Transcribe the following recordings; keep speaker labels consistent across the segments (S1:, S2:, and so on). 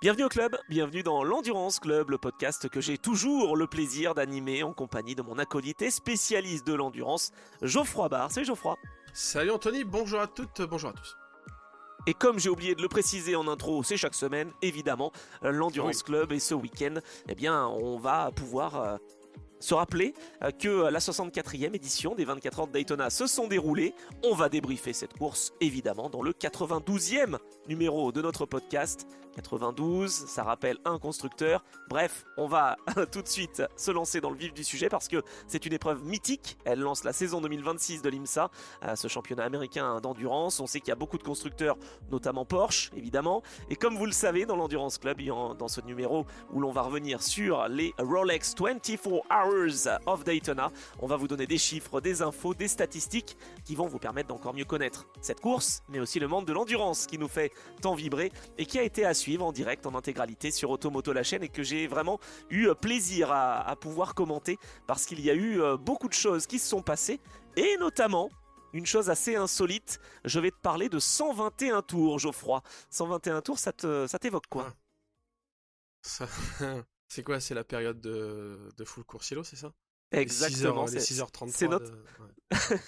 S1: Bienvenue au club, bienvenue dans l'Endurance Club, le podcast que j'ai toujours le plaisir d'animer en compagnie de mon acolyte et spécialiste de l'endurance, Geoffroy Barre. Salut Geoffroy.
S2: Salut Anthony, bonjour à toutes, bonjour à tous.
S1: Et comme j'ai oublié de le préciser en intro, c'est chaque semaine, évidemment, l'Endurance
S2: Oui.
S1: Club. Et ce week-end, eh bien, on va pouvoir se rappeler que la 64e édition des 24 heures de Daytona se sont déroulées. On va débriefer cette course, évidemment, dans le 92e numéro de notre podcast. 92, ça rappelle un constructeur. Bref, on va tout de suite se lancer dans le vif du sujet parce que c'est une épreuve mythique. Elle lance la saison 2026 de l'IMSA, ce championnat américain d'endurance. On sait qu'il y a beaucoup de constructeurs, notamment Porsche, évidemment. Et comme vous le savez, dans l'Endurance Club, dans ce numéro où l'on va revenir sur les Rolex 24 Hours of Daytona, on va vous donner des chiffres, des infos, des statistiques qui vont vous permettre d'encore mieux connaître cette course, mais aussi le monde de l'endurance qui nous fait tant vibrer et qui a été à suivre en direct, en intégralité sur Automoto la chaîne, et que j'ai vraiment eu plaisir à pouvoir commenter parce qu'il y a eu beaucoup de choses qui se sont passées, et notamment une chose assez insolite. Je vais te parler de 121 tours, Geoffroy. 121 tours, ça t'évoque quoi?
S2: Ça, c'est quoi? C'est la période de full coursiero, c'est ça?
S1: Exactement,
S2: Les
S1: c'est
S2: 6h33
S1: notre,
S2: ouais.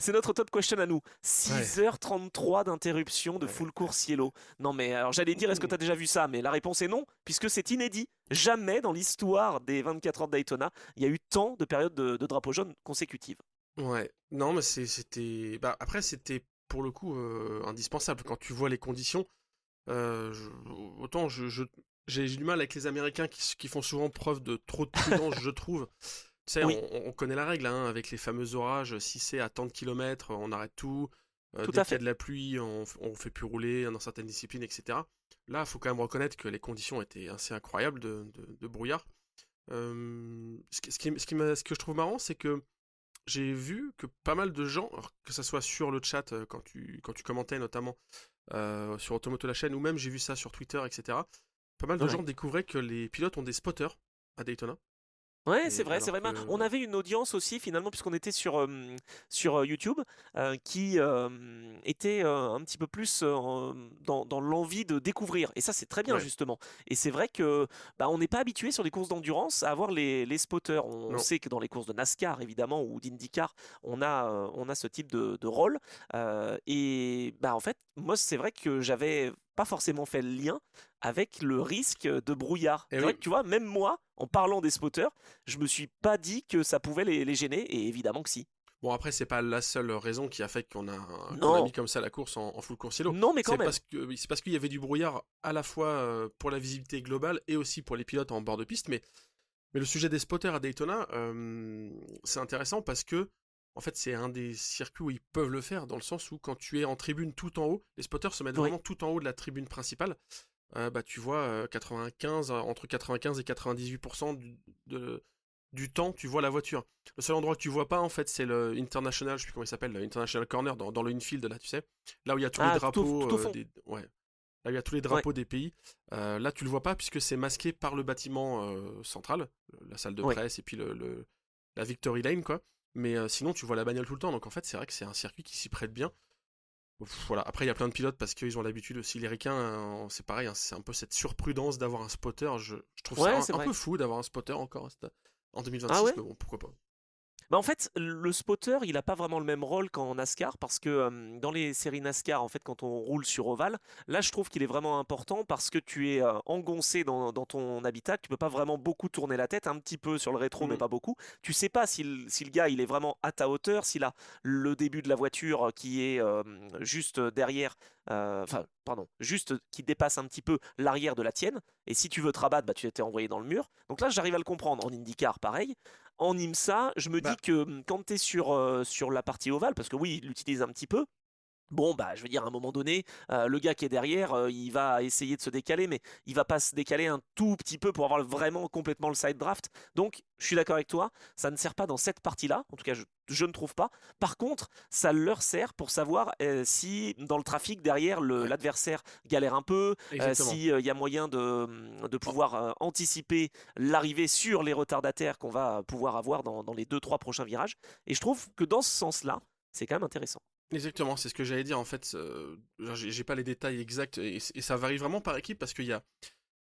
S1: c'est notre top question à nous.
S2: Ouais.
S1: 6h33 d'interruption de
S2: Ouais.
S1: full course yellow. Non mais alors j'allais dire est-ce que tu as déjà vu ça, mais la réponse est non, puisque c'est inédit. Jamais dans l'histoire des 24 heures de Daytona, il y a eu tant de périodes de drapeau jaune consécutives.
S2: Ouais. Non, mais c'était. Bah, après, c'était pour le coup indispensable. Quand tu vois les conditions, autant j'ai du mal avec les Américains qui font souvent preuve de trop de prudence, je trouve. Tu sais,
S1: Oui,
S2: on connaît la règle, hein, avec les fameux orages, si c'est à tant de kilomètres, on arrête tout.
S1: tout
S2: Dès
S1: à
S2: qu'il y a
S1: fait.
S2: de la pluie, on fait plus rouler dans certaines disciplines, etc. Là, il faut quand même reconnaître que les conditions étaient assez incroyables de brouillard. Ce que je trouve marrant, c'est que j'ai vu que pas mal de gens, alors que ça soit sur le chat quand tu commentais notamment sur Automoto la chaîne, ou même j'ai vu ça sur Twitter, etc. Pas mal de
S1: Ouais.
S2: gens découvraient que les pilotes ont des spotters à Daytona.
S1: Ouais, c'est
S2: Et
S1: vrai, c'est
S2: alors
S1: vrai.
S2: que
S1: On avait une audience aussi finalement puisqu'on était sur YouTube qui était un petit peu plus dans l'envie de découvrir. Et ça, c'est très bien
S2: ouais,
S1: justement. Et c'est vrai que bah, on n'est pas habitué sur des courses d'endurance à avoir les spotters. On
S2: non,
S1: sait que dans les courses de NASCAR évidemment ou d'IndyCar, on a ce type de rôle. Et bah en fait, moi c'est vrai que j'avais pas forcément fait le lien avec le risque de brouillard.
S2: et
S1: C'est vrai
S2: oui.
S1: que tu vois, même moi, en parlant des spotters, je me suis pas dit que ça pouvait les gêner, et évidemment que si.
S2: Bon, après, c'est pas la seule raison qui a fait qu'on a
S1: Non,
S2: mis comme ça la course en full coursiero.
S1: non, mais quand
S2: C'est
S1: même.
S2: parce que oui, c'est parce qu'il y avait du brouillard à la fois pour la visibilité globale et aussi pour les pilotes en bord de piste. Mais le sujet des spotters à Daytona, c'est intéressant parce que en fait, c'est un des circuits où ils peuvent le faire, dans le sens où quand tu es en tribune tout en haut, les spotters se mettent
S1: Oui,
S2: vraiment tout en haut de la tribune principale. Bah, tu vois, 95, entre 95 et 98% du temps, tu vois la voiture. Le seul endroit que tu vois pas, en fait, c'est le International, je sais plus comment il s'appelle, le International Corner dans le infield, là, tu sais. Là où il y a tous les
S1: ah,
S2: drapeaux
S1: tout au fond.
S2: ouais. Là où il y a tous les
S1: Ouais,
S2: drapeaux des pays. Là, tu le vois pas puisque c'est masqué par le bâtiment central, la salle de
S1: ouais.
S2: presse et puis la Victory Lane, quoi. Mais sinon, tu vois la bagnole tout le temps. Donc en fait, c'est vrai que c'est un circuit qui s'y prête bien. Voilà. Après, il y a plein de pilotes parce qu'ils ont l'habitude aussi. Les ricains, c'est pareil, hein, c'est un peu cette surprudence d'avoir un spotter. Je trouve ça
S1: Ouais, c'est
S2: un
S1: vrai.
S2: peu fou d'avoir un spotter encore en
S1: Ah
S2: 2026,
S1: ouais?
S2: mais bon, pourquoi pas.
S1: Bah en fait, le spotter, il a pas vraiment le même rôle qu'en NASCAR parce que dans les séries NASCAR, en fait, quand on roule sur ovale, là, je trouve qu'il est vraiment important parce que tu es engoncé dans ton habitat, tu peux pas vraiment beaucoup tourner la tête, un petit peu sur le rétro, mais
S2: Mm.
S1: pas beaucoup. Tu sais pas si le gars, il est vraiment à ta hauteur, s'il a le début de la voiture qui est juste derrière, enfin, pardon, juste qui dépasse un petit peu l'arrière de la tienne. Et si tu veux te rabattre, bah, tu étais envoyé dans le mur. Donc là, j'arrive à le comprendre. En IndyCar, pareil. En IMSA, je me dis
S2: Bah,
S1: que quand tu es sur la partie ovale, parce que oui, il l'utilise un petit peu, bon, bah, je veux dire, à un moment donné, le gars qui est derrière, il va essayer de se décaler, mais il va pas se décaler un tout petit peu pour avoir vraiment complètement le side draft. Donc, je suis d'accord avec toi, ça ne sert pas dans cette partie-là, en tout cas, je ne trouve pas. Par contre, ça leur sert pour savoir si dans le trafic derrière,
S2: ouais,
S1: l'adversaire galère un peu,
S2: exactement.
S1: si il y a moyen de
S2: Oh,
S1: pouvoir anticiper l'arrivée sur les retardataires qu'on va pouvoir avoir dans les 2-3 prochains virages. Et je trouve que dans ce sens-là, c'est quand même intéressant.
S2: exactement, c'est ce que j'allais dire en fait. J'ai pas les détails exacts et ça varie vraiment par équipe parce qu'il y a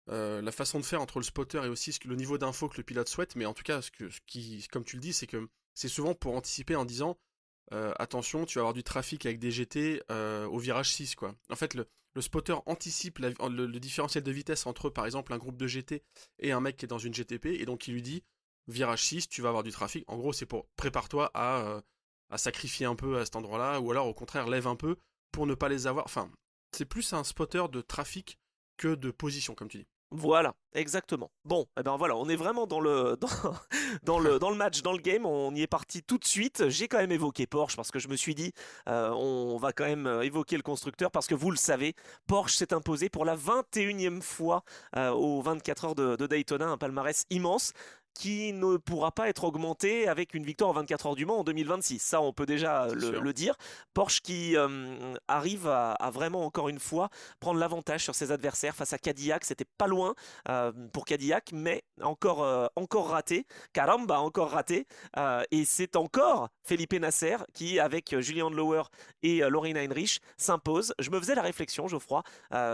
S2: la façon de faire entre le spotter et aussi le niveau d'info que le pilote souhaite, mais en tout cas, ce qui, comme tu le dis, c'est que c'est souvent pour anticiper en disant attention, tu vas avoir du trafic avec des GT au virage 6, quoi. En fait, le spotter anticipe le différentiel de vitesse entre, par exemple, un groupe de GT et un mec qui est dans une GTP, et donc il lui dit virage 6, tu vas avoir du trafic. En gros, c'est pour prépare-toi à sacrifier un peu à cet endroit-là, ou alors au contraire, lève un peu pour ne pas les avoir. Enfin, c'est plus un spotter de trafic que de position, comme tu dis.
S1: Voilà, exactement. Bon, eh ben voilà, on est vraiment dans le dans le match, dans le game. On y est parti tout de suite. J'ai quand même évoqué Porsche parce que je me suis dit, on va quand même évoquer le constructeur parce que vous le savez, Porsche s'est imposé pour la 21e fois aux 24 heures de Daytona, un palmarès immense qui ne pourra pas être augmenté avec une victoire aux 24 heures du Mans en 2026. Ça, on peut déjà
S2: C'est sûr.
S1: le dire. Porsche qui arrive à vraiment, encore une fois, prendre l'avantage sur ses adversaires face à Cadillac. C'était pas loin pour Cadillac, mais encore raté. Caramba, encore raté. Et c'est encore Felipe Nasser qui, avec Julian Lower et Lorin Heinrich, s'impose. Je me faisais la réflexion, Geoffroy.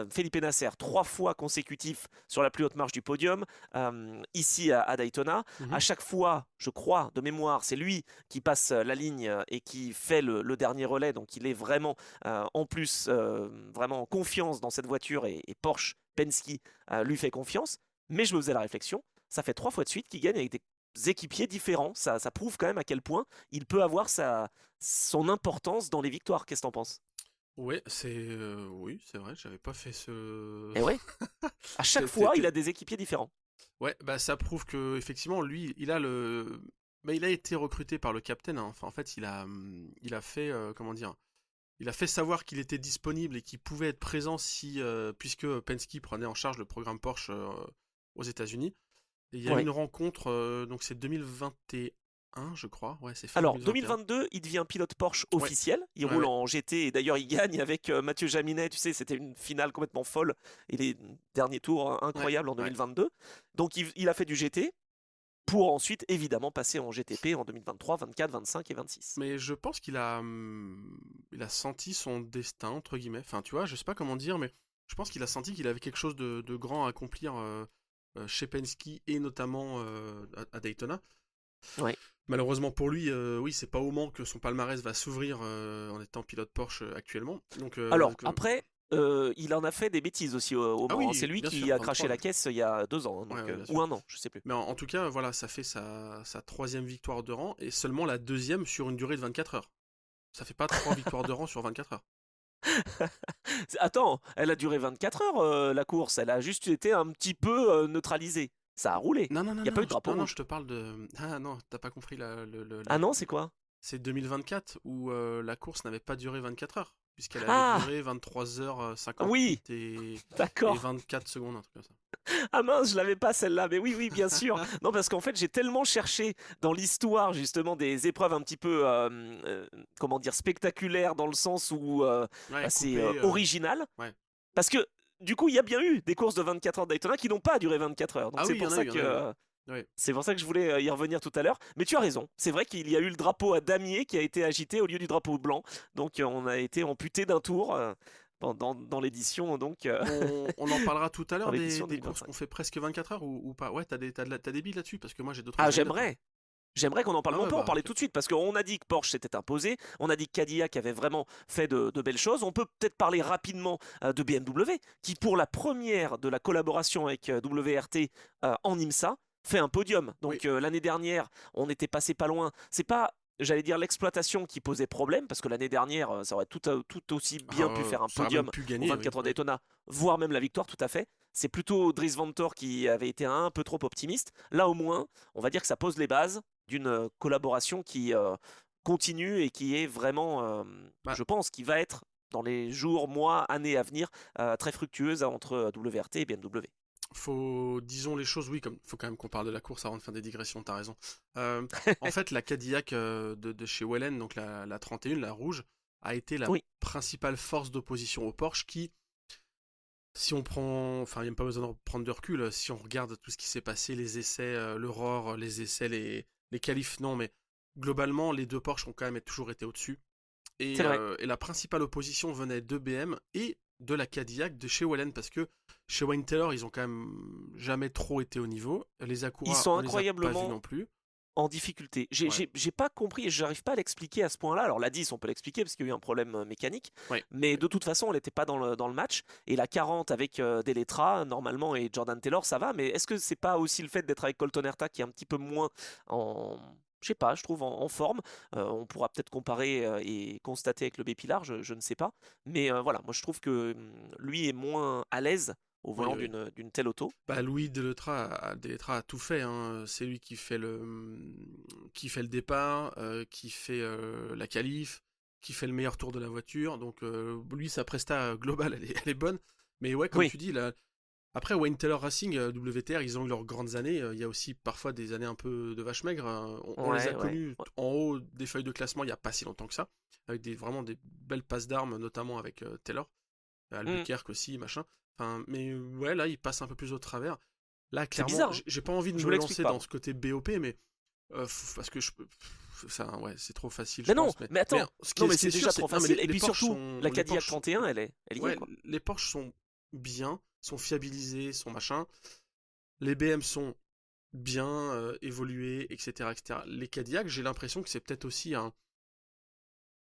S1: Felipe Nasser, 3 fois consécutif sur la plus haute marche du podium, ici à Daytona. À
S2: Mhm.
S1: chaque fois, je crois, de mémoire, c'est lui qui passe la ligne et qui fait le dernier relais. Donc il est vraiment, en plus, vraiment en confiance dans cette voiture et Porsche, Penske, lui fait confiance. Mais je me faisais la réflexion, ça fait 3 fois de suite qu'il gagne avec des équipiers différents. Ça prouve quand même à quel point il peut avoir son importance dans les victoires. Qu'est-ce que t'en penses?
S2: Ouais, oui, c'est vrai, j'avais pas fait ce.
S1: Et ouais, à chaque
S2: T'es-
S1: fois, il
S2: t'es-
S1: a des équipiers différents.
S2: Ouais, bah ça prouve que effectivement lui, il a bah, il a été recruté par le captain, hein. Enfin, en fait, il a fait comment dire, il a fait savoir qu'il était disponible et qu'il pouvait être présent si puisque Penske prenait en charge le programme Porsche aux États-Unis. Et il y a eu
S1: Ouais.
S2: une rencontre, donc c'est 2021, je crois. Ouais, c'est fin
S1: Alors,
S2: 2021.
S1: 2022, il devient pilote Porsche
S2: Ouais,
S1: officiel. Il
S2: ouais,
S1: roule
S2: ouais,
S1: en GT et d'ailleurs, il gagne avec Mathieu Jaminet. Tu sais, c'était une finale complètement folle et les derniers tours
S2: ouais,
S1: incroyables en
S2: ouais.
S1: 2022. Donc, il a fait du GT pour ensuite, évidemment, passer en GTP en 2023, 24, 25 et 26.
S2: Mais je pense il a senti son destin, entre guillemets. Enfin, tu vois, je sais pas comment dire, mais je pense qu'il a senti qu'il avait quelque chose de grand à accomplir chez Penske et notamment à Daytona.
S1: Ouais.
S2: Malheureusement pour lui, oui, c'est pas au Mans que son palmarès va s'ouvrir en étant pilote Porsche actuellement. Donc,
S1: Alors, après, il en a fait des bêtises aussi au
S2: ah
S1: Mans, hein.
S2: oui,
S1: C'est lui
S2: bien sûr,
S1: qui a craché
S2: 23,
S1: la
S2: ouais.
S1: caisse il y a 2 ans, hein,
S2: Ouais,
S1: donc,
S2: ouais, bien
S1: ou
S2: sûr.
S1: 1 an, je sais plus.
S2: Mais en tout cas, voilà, ça fait sa troisième victoire de rang et seulement la deuxième sur une durée de 24 heures. Ça fait pas 3 victoires de rang sur 24 heures.
S1: Attends, elle a duré 24 heures, la course. Elle a juste été un petit peu neutralisée. Ça a roulé.
S2: Non, non, non,
S1: Il n'y a pas eu
S2: non,
S1: de drapeau
S2: non, non,
S1: rouge.
S2: je te parle de. Ah non, t'as pas compris
S1: Ah non, c'est quoi?
S2: C'est 2024 où la course n'avait pas duré 24 heures, puisqu'elle avait
S1: Ah,
S2: duré 23h58
S1: oui,
S2: et
S1: d'accord.
S2: 24 secondes, un truc comme ça.
S1: Ah mince, je l'avais pas celle-là, mais oui, oui, bien sûr. Non, parce qu'en fait, j'ai tellement cherché dans l'histoire justement des épreuves un petit peu, comment dire, spectaculaires dans le sens où
S2: Ouais,
S1: c'est
S2: coupé.
S1: original.
S2: Ouais.
S1: Parce que du coup, il y a bien eu des courses de 24 heures de Daytona qui n'ont pas duré 24 heures. Donc
S2: Ah oui, il y en a eu, il y en a eu. Ouais.
S1: c'est pour ça que je voulais y revenir tout à l'heure. Mais tu as raison. C'est vrai qu'il y a eu le drapeau à damier qui a été agité au lieu du drapeau blanc. Donc on a été amputé d'un tour dans l'édition donc
S2: On en parlera tout à
S1: dans
S2: l'heure
S1: l'édition
S2: des courses
S1: 2025.
S2: qu'on fait presque 24 heures ou pas. Ouais, t'as des billes là-dessus, parce que moi j'ai
S1: Ah,
S2: d'autres anecdotes, hein.
S1: j'aimerais qu'on en parle,
S2: Ah
S1: mais on
S2: ouais,
S1: peut en
S2: bah
S1: parler
S2: ok.
S1: tout de suite parce qu'on a dit que Porsche s'était imposé, on a dit que Cadillac avait vraiment fait de belles choses. On peut peut-être parler rapidement de BMW qui, pour la première de la collaboration avec WRT en IMSA, fait un podium.
S2: Oui.
S1: Donc l'année dernière, on était passé pas loin. C'est pas, j'allais dire, l'exploitation qui posait problème parce que l'année dernière, ça aurait tout aussi bien pu faire un
S2: Ça aurait même
S1: podium
S2: pu
S1: aux
S2: gagner, oui.
S1: 24 heures
S2: Oui.
S1: Daytona, voire même la victoire, tout à fait. C'est plutôt Dries Vanthoor qui avait été un peu trop optimiste. Là, au moins, on va dire que ça pose les bases d'une collaboration qui continue et qui est vraiment,
S2: Bah,
S1: je pense, qui va être dans les jours, mois, années à venir, très fructueuse entre WRT et BMW.
S2: disons les choses, oui, comme faut quand même qu'on parle de la course avant de faire des digressions, t'as raison. Euh, En fait, la Cadillac de chez Wellen, donc la 31, la rouge, a été la
S1: Oui,
S2: principale force d'opposition au Porsche qui, si on prend, enfin, il n'y a même pas besoin de prendre de recul, si on regarde tout ce qui s'est passé, les essais, l'Aurore, les essais, les qualifs, non, mais globalement, les deux Porsche ont quand même toujours été au-dessus.
S1: c'est vrai.
S2: Et la principale opposition venait de BM et de la Cadillac de chez Wellen, parce que chez Wayne Taylor, ils ont quand même jamais trop été au niveau. Les
S1: Ils
S2: Acura,
S1: sont
S2: on les a pas vus non
S1: incroyablement
S2: plus.
S1: en difficulté.
S2: Ouais,
S1: J'ai pas compris et j'arrive pas à l'expliquer à ce point-là. Alors la 10, on peut l'expliquer parce qu'il y a eu un problème mécanique,
S2: ouais,
S1: mais
S2: ouais.
S1: de toute façon, elle n'était pas dans le match. Et la 40 avec Deletra, normalement, et Jordan Taylor, ça va. Mais est-ce que c'est pas aussi le fait d'être avec Colton Herta qui est un petit peu moins en... Je sais pas, je trouve en forme. On pourra peut-être comparer et constater avec le B-Pilar, je ne sais pas. Mais voilà, moi je trouve que lui est moins à l'aise au
S2: Oui,
S1: volant
S2: oui.
S1: d'une telle auto.
S2: Bah, Louis Delettra a tout fait, hein. C'est lui qui fait le départ, qui fait la qualif, qui fait le meilleur tour de la voiture. Donc lui, sa presta globale, elle est bonne. Mais ouais, comme
S1: Oui,
S2: tu dis, là, après Wayne Taylor Racing, WTR, ils ont eu leurs grandes années. Il y a aussi parfois des années un peu de vache maigre, hein. On les a
S1: ouais, ouais.
S2: connus en haut des feuilles de classement il n'y a pas si longtemps que ça, avec vraiment des belles passes d'armes, notamment avec Taylor.
S1: Hmm.
S2: Albuquerque aussi, machin. Enfin, mais ouais, là, il passe un peu plus au travers. Là,
S1: C'est
S2: clairement,
S1: bizarre, hein.
S2: j'ai pas envie de
S1: Je me
S2: me
S1: l'explique
S2: lancer
S1: pas,
S2: dans
S1: moi.
S2: ce côté BOP, mais parce que ça, ouais, c'est trop facile, je
S1: Mais non,
S2: pense.
S1: mais
S2: Mais
S1: attends.
S2: ce qui
S1: Non,
S2: est,
S1: mais
S2: ce qui est
S1: c'est
S2: sûr,
S1: déjà trop
S2: c'est non, mais
S1: facile. Et
S2: les
S1: puis
S2: Porsche
S1: surtout, la
S2: les
S1: Cadillac
S2: Porsche,
S1: 31, elle y est,
S2: ouais,
S1: quoi.
S2: les Porsche sont bien, sont fiabilisés, sont machin. Les BM sont bien évolués, etc., etc. Les Cadillac, j'ai l'impression que c'est peut-être aussi un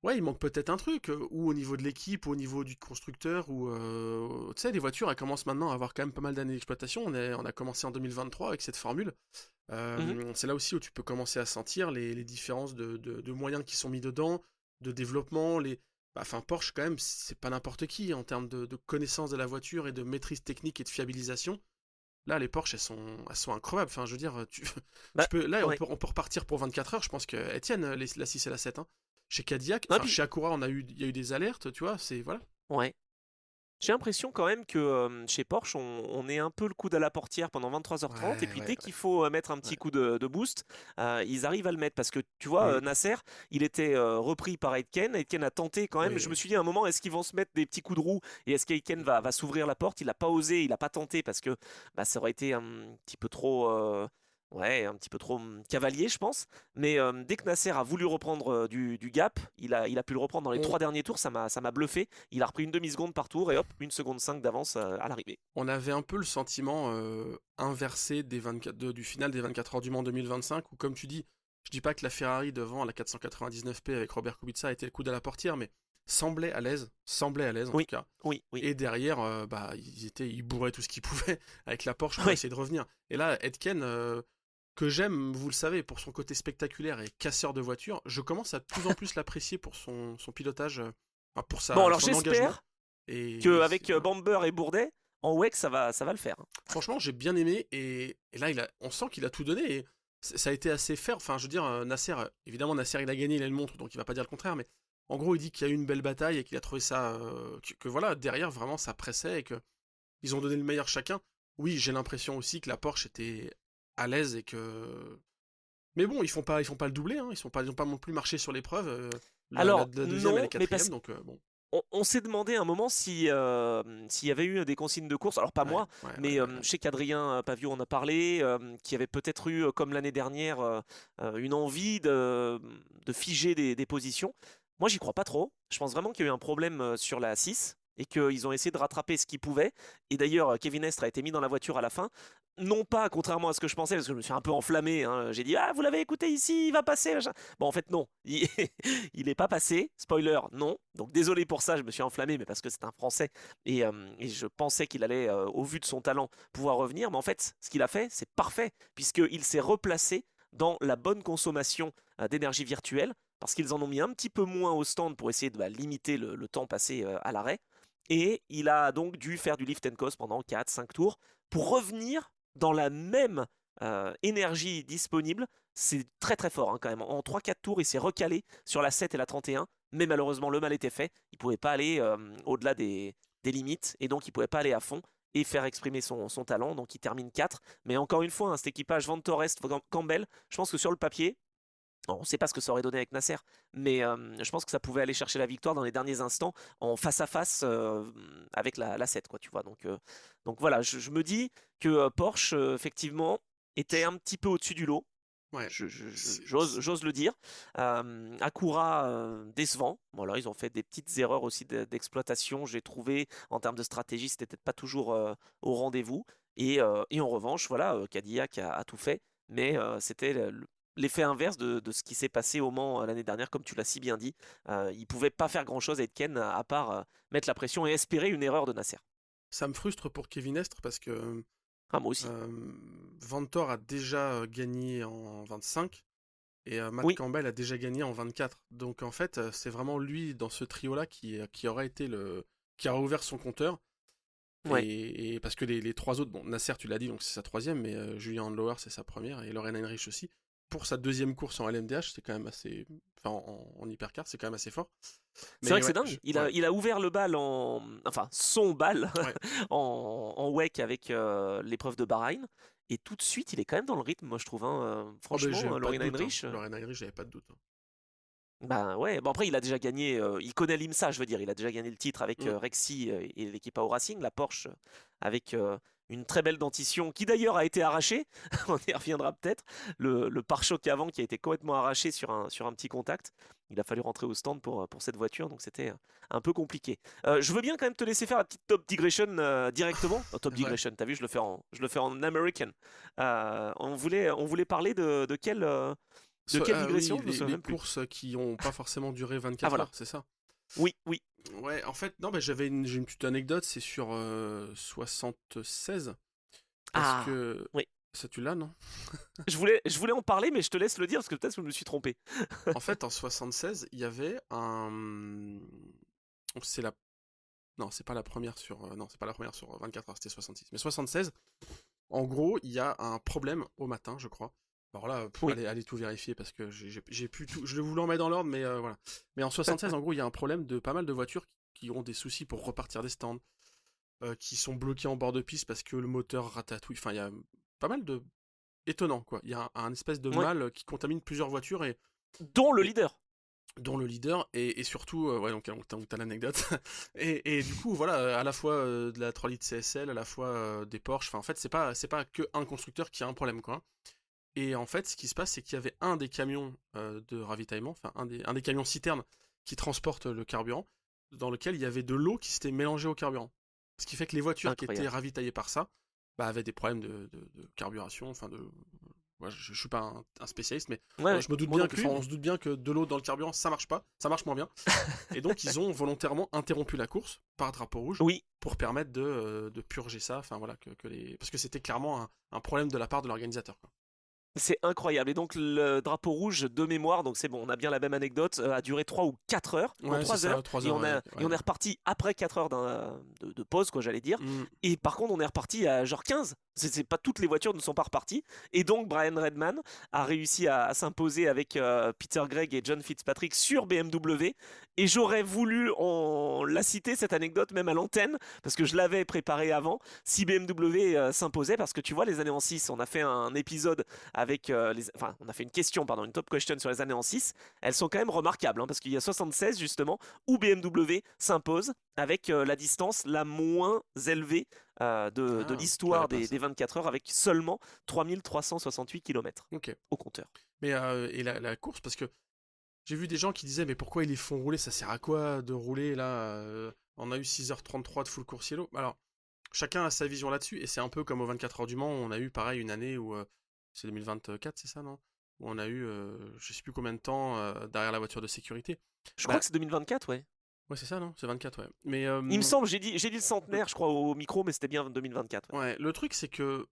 S2: ouais, il manque peut-être un truc, ou au niveau de l'équipe, ou au niveau du constructeur, ou tu sais, les voitures, elles commencent maintenant à avoir quand même pas mal d'années d'exploitation. On a commencé en 2023 avec cette formule.
S1: Mhm.
S2: C'est là aussi où tu peux commencer à sentir les différences de moyens qui sont mis dedans, de développement. Bah, enfin, Porsche, quand même, c'est pas n'importe qui en termes de connaissance de la voiture et de maîtrise technique et de fiabilisation. Là, les Porsche, elles sont incroyables. Enfin, je veux dire, tu
S1: Bah,
S2: peux, là, on
S1: ouais.
S2: peut, on peut repartir pour 24 heures. Je pense que Etienne, la 6 et la 7. Hein. Chez Cadillac,
S1: Non, et
S2: enfin,
S1: puis,
S2: chez Acura, il y a eu des alertes, tu vois, c'est, voilà.
S1: ouais. J'ai l'impression quand même que chez Porsche, on est un peu le coude à la portière pendant 23h30 et
S2: Ouais,
S1: puis
S2: ouais,
S1: dès qu'il faut mettre un
S2: ouais.
S1: petit coup de boost, ils arrivent à le mettre parce que tu vois,
S2: Mm.
S1: Nasser, il était repris par Aitken. Aitken a tenté quand même.
S2: Oui,
S1: Je me
S2: oui.
S1: suis dit à un moment, est-ce qu'ils vont se mettre des petits coups de roue et est-ce qu'Aitken va s'ouvrir la porte? Il n'a pas osé, il n'a pas tenté parce que bah, ça aurait été un petit peu trop. Ouais, un petit peu trop cavalier, je pense. Mais dès que Nasser a voulu reprendre du gap, il a pu le reprendre dans les
S2: On,
S1: 3 derniers tours, ça m'a bluffé. Il a repris une demi-seconde par tour et hop, 1 seconde 5 d'avance à l'arrivée.
S2: on avait un peu le sentiment inversé du final des 24 heures du Mans 2025, où, comme tu dis, je dis pas que la Ferrari devant la 499P avec Robert Kubica était le coude à la portière, mais semblait à l'aise en tout
S1: Oui,
S2: cas.
S1: oui, oui.
S2: Et derrière, bah, ils bourraient tout ce qu'ils pouvaient avec la Porsche pour
S1: Oui,
S2: essayer de revenir. Et là, Etken, que j'aime, vous le savez, pour son côté spectaculaire et casseur de voiture, je commence à de plus en plus l'apprécier pour son pilotage, enfin, pour
S1: bon, alors
S2: son engagement.
S1: j'espère
S2: Et
S1: qu'avec
S2: voilà.
S1: Bamber et Bourdet, en WEC, ça va le faire, hein.
S2: Franchement, j'ai bien aimé. Et là, on sent qu'il a tout donné. Et ça a été assez fair. Enfin, je veux dire, Nasser, évidemment, Nasser, il a gagné, il a le montre, donc il va pas dire le contraire. Mais en gros, il dit qu'il y a eu une belle bataille et qu'il a trouvé ça. Que voilà, derrière, vraiment, ça pressait et que ils ont donné le meilleur chacun. Oui, j'ai l'impression aussi que la Porsche était à l'aise et que. Mais bon, ils font pas le doublé, hein. Ils ont pas non plus marché sur l'épreuve. La
S1: Alors,
S2: deuxième et la
S1: non, mais
S2: quatrième,
S1: parce
S2: donc bon.
S1: on s'est demandé un moment si s'il y avait eu des consignes de course. Alors pas
S2: Ouais,
S1: moi,
S2: ouais, ouais,
S1: mais
S2: ouais, ouais.
S1: je sais qu'Adrien Pavio en a parlé, qui avait peut-être eu, comme l'année dernière, une envie de figer des positions. Moi, j'y crois pas trop. Je pense vraiment qu'il y a eu un problème sur la 6 et qu'ils ont essayé de rattraper ce qu'ils pouvaient. Et d'ailleurs, Kevin Estre a été mis dans la voiture à la fin. Non pas, contrairement à ce que je pensais, parce que je me suis un peu enflammé, hein. J'ai dit, ah, vous l'avez écouté ici, il va passer, machin. Bon, en fait, non. Il n'est pas passé. Spoiler, non. Donc, désolé pour ça, je me suis enflammé, mais parce que c'est un Français. Et je pensais qu'il allait, au vu de son talent, pouvoir revenir. Mais en fait, ce qu'il a fait, c'est parfait, puisqu'il s'est replacé dans la bonne consommation d'énergie virtuelle, parce qu'ils en ont mis un petit peu moins au stand pour essayer de limiter le temps passé à l'arrêt. Et il a donc dû faire du lift and coast pendant 4, 5 tours pour revenir dans la même énergie disponible. C'est très très fort, hein, quand même. En 3, 4 tours, il s'est recalé sur la 7 et la 31, mais malheureusement le mal était fait. Il ne pouvait pas aller au-delà des limites et donc il ne pouvait pas aller à fond et faire exprimer son talent. Donc il termine 4. Mais encore une fois, hein, cet équipage Van Torres, Campbell, je pense que sur le papier, on ne sait pas ce que ça aurait donné avec Nasser, mais je pense que ça pouvait aller chercher la victoire dans les derniers instants en face à face avec la 7, quoi, tu vois. Donc voilà, je me dis que Porsche, effectivement, était un petit peu au-dessus du lot.
S2: Ouais. C'est-
S1: J'ose le dire. Acura, décevant. Voilà, ils ont fait des petites erreurs aussi d'exploitation, j'ai trouvé. En termes de stratégie, c'était peut-être pas toujours au rendez-vous. Et en revanche, voilà, Cadillac a tout fait, mais c'était l'effet inverse de ce qui s'est passé au Mans l'année dernière, comme tu l'as si bien dit. Ils pouvaient pas faire grand-chose à Aitken à part mettre la pression et espérer une erreur de Nasser.
S2: Ça me frustre pour Kevin Estre parce que
S1: Ah, moi aussi.
S2: Vantore a déjà gagné en 25 et Matt
S1: Oui,
S2: Campbell a déjà gagné en 24. Donc en fait, c'est vraiment lui dans ce trio-là qui aurait été qui aurait ouvert son compteur.
S1: ouais.
S2: Et parce que les trois autres, bon, Nasser, tu l'as dit, donc c'est sa troisième, mais Julian Handlauer, c'est sa première, et Lorraine Heinrich aussi. Pour sa deuxième course en LMDH, c'est quand même assez. Enfin, en hypercar, c'est quand même assez fort.
S1: C'est vrai
S2: Mais
S1: que c'est
S2: ouais,
S1: dingue.
S2: ouais,
S1: Il a ouvert le bal enfin, son bal
S2: ouais.
S1: en WEC avec l'épreuve de Bahreïn. Et tout de suite, il est quand même dans le rythme, moi je trouve, hein.
S2: Oh, ben, j'ai
S1: Franchement,
S2: pas de
S1: Lorin
S2: doute, hein.
S1: Heinrich.
S2: Lorraine Heinrich, j'avais pas de doute, hein.
S1: Bah ouais, bon après il a déjà gagné, il connaît l'IMSA, je veux dire, il a déjà gagné le titre avec
S2: Mm.
S1: Rexy et l'équipe AO Racing, la Porsche, avec une très belle dentition qui d'ailleurs a été arrachée, on y reviendra peut-être, le pare-choc avant qui a été complètement arraché sur un petit contact, il a fallu rentrer au stand pour cette voiture, donc c'était un peu compliqué. Je veux bien quand même te laisser faire la petite top digression directement. Oh, top
S2: Ouais.
S1: digression, t'as vu, je le fais en American. On voulait parler de quelle
S2: Oui,
S1: digression? Je me souviens
S2: les
S1: même plus.
S2: courses qui ont pas forcément duré
S1: Ah
S2: 24
S1: voilà.
S2: heures, c'est ça?
S1: Oui, oui.
S2: Ouais, en fait, non, bah, j'ai une petite anecdote, c'est sur 76, parce
S1: Ah,
S2: que.
S1: oui.
S2: Ça, tu l'as, non?
S1: Je voulais en parler, mais je te laisse le dire parce que peut-être que je me suis trompé.
S2: En fait, en 76, il y avait un. C'est la. Non, c'est pas la première sur. Non, c'est pas la première sur 24 heures, c'était 66. Mais 76, en gros, il y a un problème au matin, je crois. Alors là,
S1: Oui.
S2: allez tout vérifier parce que j'ai plus tout. Je voulais en mettre dans l'ordre, mais voilà. Mais en 76, en gros, il y a un problème de pas mal de voitures qui ont des soucis pour repartir des stands, qui sont bloqués en bord de piste parce que le moteur ratatouille. Enfin, il y a pas mal de. Étonnant, quoi. Il y a un espèce de
S1: Oui.
S2: mal qui contamine plusieurs voitures
S1: Dont le
S2: et
S1: leader.
S2: dont le leader et surtout ouais donc t'as l'anecdote et du coup voilà à la fois de la 3 litres CSL à la fois des Porsche, enfin en fait c'est pas que un constructeur qui a un problème quoi. Et en fait ce qui se passe c'est qu'il y avait un des camions de ravitaillement, enfin un des camions citernes qui transportent le carburant, dans lequel il y avait de l'eau qui s'était mélangée au carburant, ce qui fait que les voitures qui étaient
S1: Incroyable.
S2: ravitaillées par ça bah, avaient des problèmes de carburation, enfin de ouais, je suis pas un spécialiste, mais
S1: Ouais, ouais.
S2: je me doute
S1: Moi
S2: bien
S1: non
S2: que,
S1: plus,
S2: enfin, on
S1: mais.
S2: se doute bien que de l'eau dans le carburant, ça marche pas, ça marche moins bien. Et donc, ils ont volontairement interrompu la course par drapeau rouge
S1: Oui.
S2: pour permettre de purger ça. Enfin voilà, parce que c'était clairement un problème de la part de l'organisateur, quoi.
S1: C'est incroyable. Et donc le drapeau rouge de mémoire, donc c'est bon, on a bien la même anecdote, a duré 3 ou 4 heures, non
S2: Ouais, c'est
S1: 3
S2: ça,
S1: heures,
S2: 3
S1: et
S2: heures. Ouais,
S1: et on
S2: ouais.
S1: est reparti après 4 heures de pause, quoi, j'allais dire.
S2: Mm,
S1: Et par contre, on est reparti à genre 15. C'est pas toutes les voitures ne sont pas reparties. Et donc Brian Redman a réussi à s'imposer avec Peter Gregg et John Fitzpatrick sur BMW. Et j'aurais voulu la citer cette anecdote même à l'antenne parce que je l'avais préparée avant. Si BMW s'imposait, parce que tu vois, les années en 6, on a fait un épisode avec enfin, on a fait une question, pardon, une top question sur les années en 6. Elles sont quand même remarquables, hein, parce qu'il y a 76 justement où BMW s'impose avec la distance la moins élevée de
S2: ah, j'avais
S1: l'histoire
S2: pas
S1: des
S2: ça.
S1: 24 heures avec seulement 3368 km
S2: Ok.
S1: au compteur.
S2: Mais et la course, parce que j'ai vu des gens qui disaient, mais pourquoi ils les font rouler? Ça sert à quoi de rouler là? On a eu 6h33 de full course yellow. Alors, chacun a sa vision là-dessus, et c'est un peu comme aux 24 heures du Mans, on a eu pareil une année où c'est 2024, c'est ça, non? Où on a eu je sais plus combien de temps derrière la voiture de sécurité.
S1: Je crois
S2: Bah
S1: que c'est 2024, ouais.
S2: ouais, c'est ça, non? C'est 24, ouais. Mais
S1: Il me semble, j'ai dit le centenaire, je crois, au micro, mais c'était bien 2024. Ouais.
S2: ouais, le truc c'est que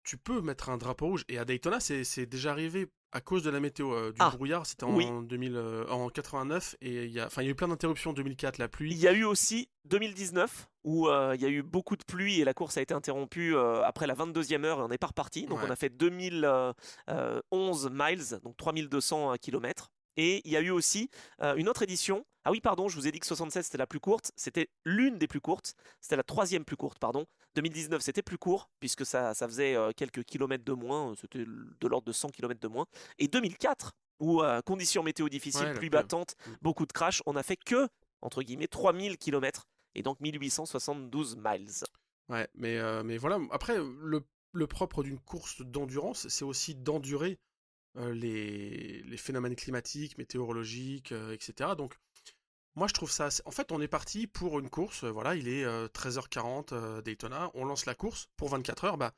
S2: tu peux mettre un drapeau rouge, et à Daytona c'est déjà arrivé à cause de la météo, du
S1: Ah,
S2: brouillard, c'était
S1: oui.
S2: en 2000, en 89, et il y a eu plein d'interruptions en 2004, la pluie.
S1: Il y a eu aussi 2019 où il y a eu beaucoup de pluie et la course a été interrompue après la 22e heure et on n'est pas reparti. Donc on
S2: Ouais,
S1: a fait 2011 miles, donc 3200 km. Et il y a eu aussi une autre édition. Ah oui, pardon, je vous ai dit que 76 c'était la plus courte. C'était l'une des plus courtes. C'était la troisième plus courte, pardon. 2019 c'était plus court puisque ça faisait quelques kilomètres de moins. C'était de l'ordre de 100 kilomètres de moins. Et 2004 où conditions météo difficiles,
S2: ouais,
S1: pluie battante, beaucoup de crash, on a fait que entre guillemets 3000 km et donc 1872 miles.
S2: ouais, mais voilà, après le propre d'une course d'endurance, c'est aussi d'endurer les phénomènes climatiques, météorologiques, etc. Donc, moi, je trouve ça En fait, on est parti pour une course, voilà, il est 13h40 Daytona, on lance la course pour 24 heures, bah,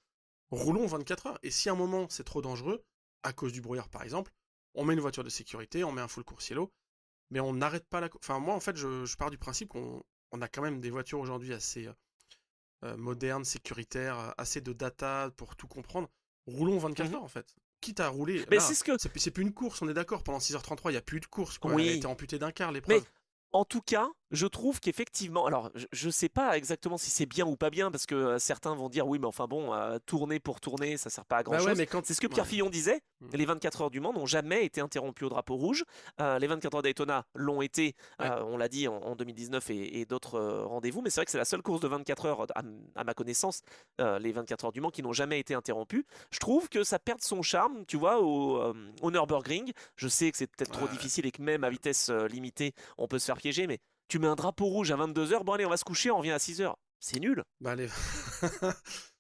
S2: roulons 24 heures. Et si à un moment, c'est trop dangereux, à cause du brouillard par exemple, on met une voiture de sécurité, on met un full coursiello, mais on n'arrête pas la course. Enfin, moi, en fait, je pars du principe qu'on a quand même des voitures aujourd'hui assez modernes, sécuritaires, assez de data pour tout comprendre. Roulons 24
S1: Mhm.
S2: heures, en fait. Quitte à rouler,
S1: Mais
S2: là,
S1: c'est ce que...
S2: c'est plus une course, on est d'accord, pendant 6h33, il n'y a plus de course, quoi. Elle a été
S1: Oui,
S2: amputée d'un quart,
S1: mais
S2: l'épreuve.
S1: en tout cas, je trouve qu'effectivement, alors je sais pas exactement si c'est bien ou pas bien, parce que certains vont dire oui, mais enfin bon, tourner pour tourner, ça sert pas à grand
S2: Bah ouais,
S1: chose.
S2: mais quand...
S1: C'est ce que Pierre
S2: Ouais.
S1: Fillon disait.
S2: Mm.
S1: Les 24 heures du Mans n'ont jamais été interrompues au drapeau rouge. Les 24 heures Daytona l'ont été,
S2: Ouais.
S1: on l'a dit, en 2019 et d'autres rendez-vous, mais c'est vrai que c'est la seule course de 24 heures, à ma connaissance, les 24 heures du Mans qui n'ont jamais été interrompues. Je trouve que ça perd son charme, tu vois, au Nürburgring. Je sais que c'est peut-être trop
S2: Ouais.
S1: difficile et que même à vitesse limitée, on peut se faire piéger, mais tu mets un drapeau rouge à 22 heures, bon allez, on va se coucher, on revient à 6 heures. C'est nul.
S2: Bah les...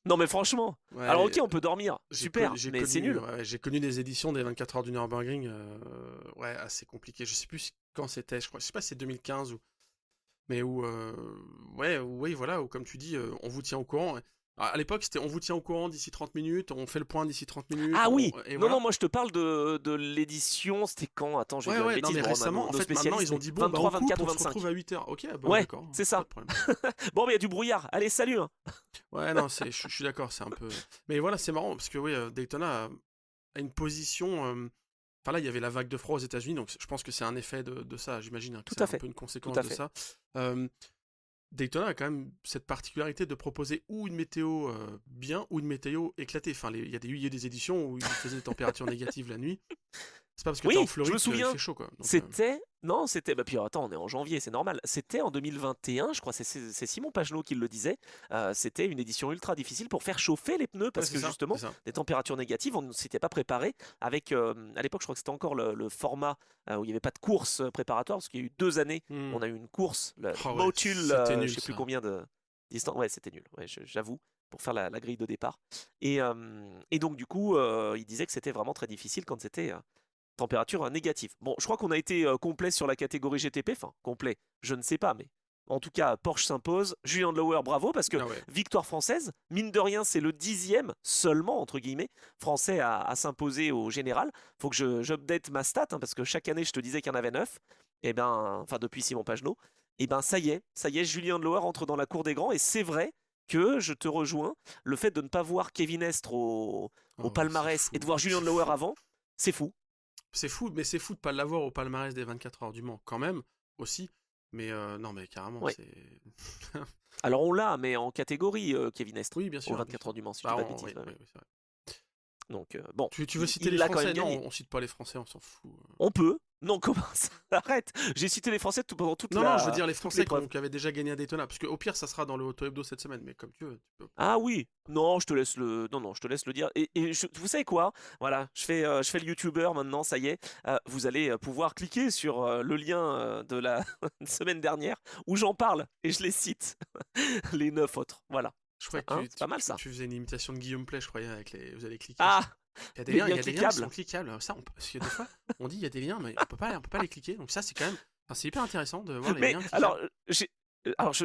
S1: Non mais franchement. Alors
S2: Ouais,
S1: ok, on peut dormir, super,
S2: j'ai
S1: mais c'est
S2: connu,
S1: nul.
S2: ouais, j'ai connu des éditions des 24 heures du Nürburgring, ouais, assez compliquées. Je sais plus quand c'était, je sais pas si c'est 2015 ou... Mais où, ouais, oui, voilà, où comme tu dis, on vous tient au courant. À l'époque, c'était on vous tient au courant d'ici 30 minutes, on fait le point d'ici 30 minutes,
S1: Ah oui,
S2: et
S1: non, non,
S2: voilà.
S1: moi je te parle de l'édition, c'était quand? Attends, je vais
S2: Ouais,
S1: dire une
S2: ouais, non,
S1: bêtise,
S2: mais
S1: bon,
S2: récemment, en
S1: nos
S2: fait, maintenant,
S1: spécialistes,
S2: ils ont
S1: mais
S2: dit, bon, bah, on
S1: 23,
S2: coupe,
S1: 24 ou
S2: on se retrouve
S1: 25.
S2: à 8 heures. Ok, bah,
S1: Ouais,
S2: d'accord,
S1: c'est
S2: pas
S1: ça.
S2: de problème.
S1: Bon, mais il y a du brouillard, allez, salut, hein.
S2: Ouais, non, je suis d'accord, c'est un peu... Mais voilà, c'est marrant, parce que, oui, Daytona a une position... Enfin là, il y avait la vague de froid aux États-Unis, donc je pense que c'est un effet de ça, j'imagine, hein, que
S1: Tout
S2: c'est
S1: à
S2: un
S1: fait,
S2: peu une
S1: tout
S2: conséquence
S1: à
S2: de
S1: fait.
S2: ça. Euh, Daytona a quand même cette particularité de proposer ou une météo bien ou une météo éclatée. Enfin, il y a des éditions où il faisait des températures négatives la nuit. C'est pas parce que t'es en
S1: Oui, je me
S2: Floride qu'il
S1: souviens.
S2: fait chaud, quoi. Donc,
S1: C'était. Non, c'était. Bah, puis attends, on est en janvier, c'est normal. C'était en 2021, je crois, c'est Simon Pagenaud qui le disait. C'était une édition ultra difficile pour faire chauffer les pneus
S2: ouais,
S1: parce que
S2: c'est
S1: justement,
S2: ça.
S1: des températures négatives, on ne s'était pas préparé. Avec, à l'époque, je crois que c'était encore le format où il n'y avait pas de course préparatoire parce qu'il y a eu 2 années.
S2: Hmm.
S1: On a eu une course, le
S2: Oh ouais,
S1: Motul,
S2: c'était
S1: je
S2: nul
S1: sais plus
S2: ça.
S1: combien de distance. Ouais, c'était nul. Ouais, j'avoue. Pour faire la grille de départ. Et donc, du coup, il disait que c'était vraiment très difficile quand c'était température négative. Bon, je crois qu'on a été complet sur la catégorie GTP. Enfin, complet, je ne sais pas, mais en tout cas, Porsche s'impose. Julien Lower, bravo, parce que
S2: Ah ouais.
S1: victoire française, mine de rien, c'est le 10e seulement, entre guillemets, français à s'imposer au général. Faut que j'update ma stat, hein, parce que chaque année, je te disais qu'il y en avait 9. Et ben, enfin, depuis Simon Pagenaud. Et ben, ça y est, Julien Lower entre dans la cour des grands. Et c'est vrai que je te rejoins. Le fait de ne pas voir Kevin Estre au
S2: Oh ouais, c'est
S1: palmarès et de
S2: fou.
S1: voir Julien
S2: C'est
S1: Lower
S2: fou.
S1: avant, c'est fou.
S2: C'est fou, mais c'est fou de pas l'avoir au palmarès des 24 heures du Mans, quand même, aussi. Mais non, mais carrément,
S1: Ouais.
S2: c'est...
S1: Alors on l'a, mais en catégorie Kevin Estre,
S2: Oui, bien
S1: aux
S2: sûr, bien
S1: 24
S2: sûr.
S1: heures du Mans, si je dis
S2: Bah,
S1: pas de bêtises.
S2: oui,
S1: Ouais,
S2: oui,
S1: ouais.
S2: oui, c'est vrai.
S1: Donc bon,
S2: Tu veux citer
S1: il
S2: les
S1: l'a quand
S2: Français?
S1: même
S2: Non,
S1: gagné.
S2: on cite pas les Français, on s'en fout.
S1: On peut. Non, comment ça? Arrête. J'ai cité les Français pendant
S2: Non, non, je veux dire les
S1: toute
S2: Français
S1: l'épreuve.
S2: qui avaient déjà gagné à Daytona, parce qu'au pire, ça sera dans le Auto Hebdo cette semaine, mais comme tu veux, tu peux...
S1: Ah oui. Non, je te laisse le. Non, non, je te laisse le dire. Et vous savez quoi? Voilà, je fais le YouTuber maintenant. Ça y est. Vous allez pouvoir cliquer sur le lien de la semaine dernière où j'en parle et je les cite les 9 autres. Voilà.
S2: Je croyais que
S1: Hein, c'est pas mal ça.
S2: tu faisais une imitation de Guillaume Play, je croyais, avec les... Vous allez cliquer sur...
S1: Ah, les
S2: Il
S1: liens
S2: y a des liens qui sont
S1: cliquables.
S2: cliquables. Ça, parce que des fois, on dit il y a des liens, mais on peut pas les cliquer. Donc ça, c'est quand même... Enfin, c'est hyper intéressant de voir les
S1: Mais
S2: liens
S1: alors,
S2: cliquables.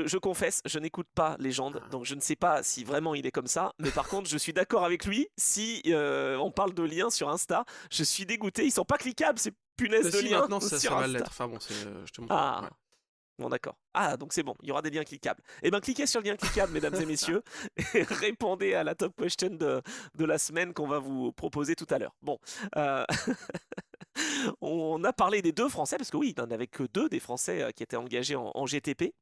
S1: je confesse, je n'écoute pas Légende,
S2: Ah.
S1: donc je ne sais pas si vraiment il est comme ça. Mais par contre, je suis d'accord avec lui. Si on parle de liens sur Insta, je suis dégoûté. Ils sont pas cliquables, ces punaises
S2: Bah
S1: de
S2: si,
S1: liens
S2: maintenant,
S1: sur
S2: ça va
S1: Insta.
S2: l'être. Enfin bon, je te montrerai.
S1: Ah,
S2: Ouais.
S1: bon d'accord. Ah, donc c'est bon, il y aura des liens cliquables. Eh bien, cliquez sur le lien cliquable, mesdames et messieurs, et répondez à la top question de la semaine qu'on va vous proposer tout à l'heure. Bon, euh, on a parlé des deux Français, parce que oui, il n'y en avait que deux des Français qui étaient engagés en GTP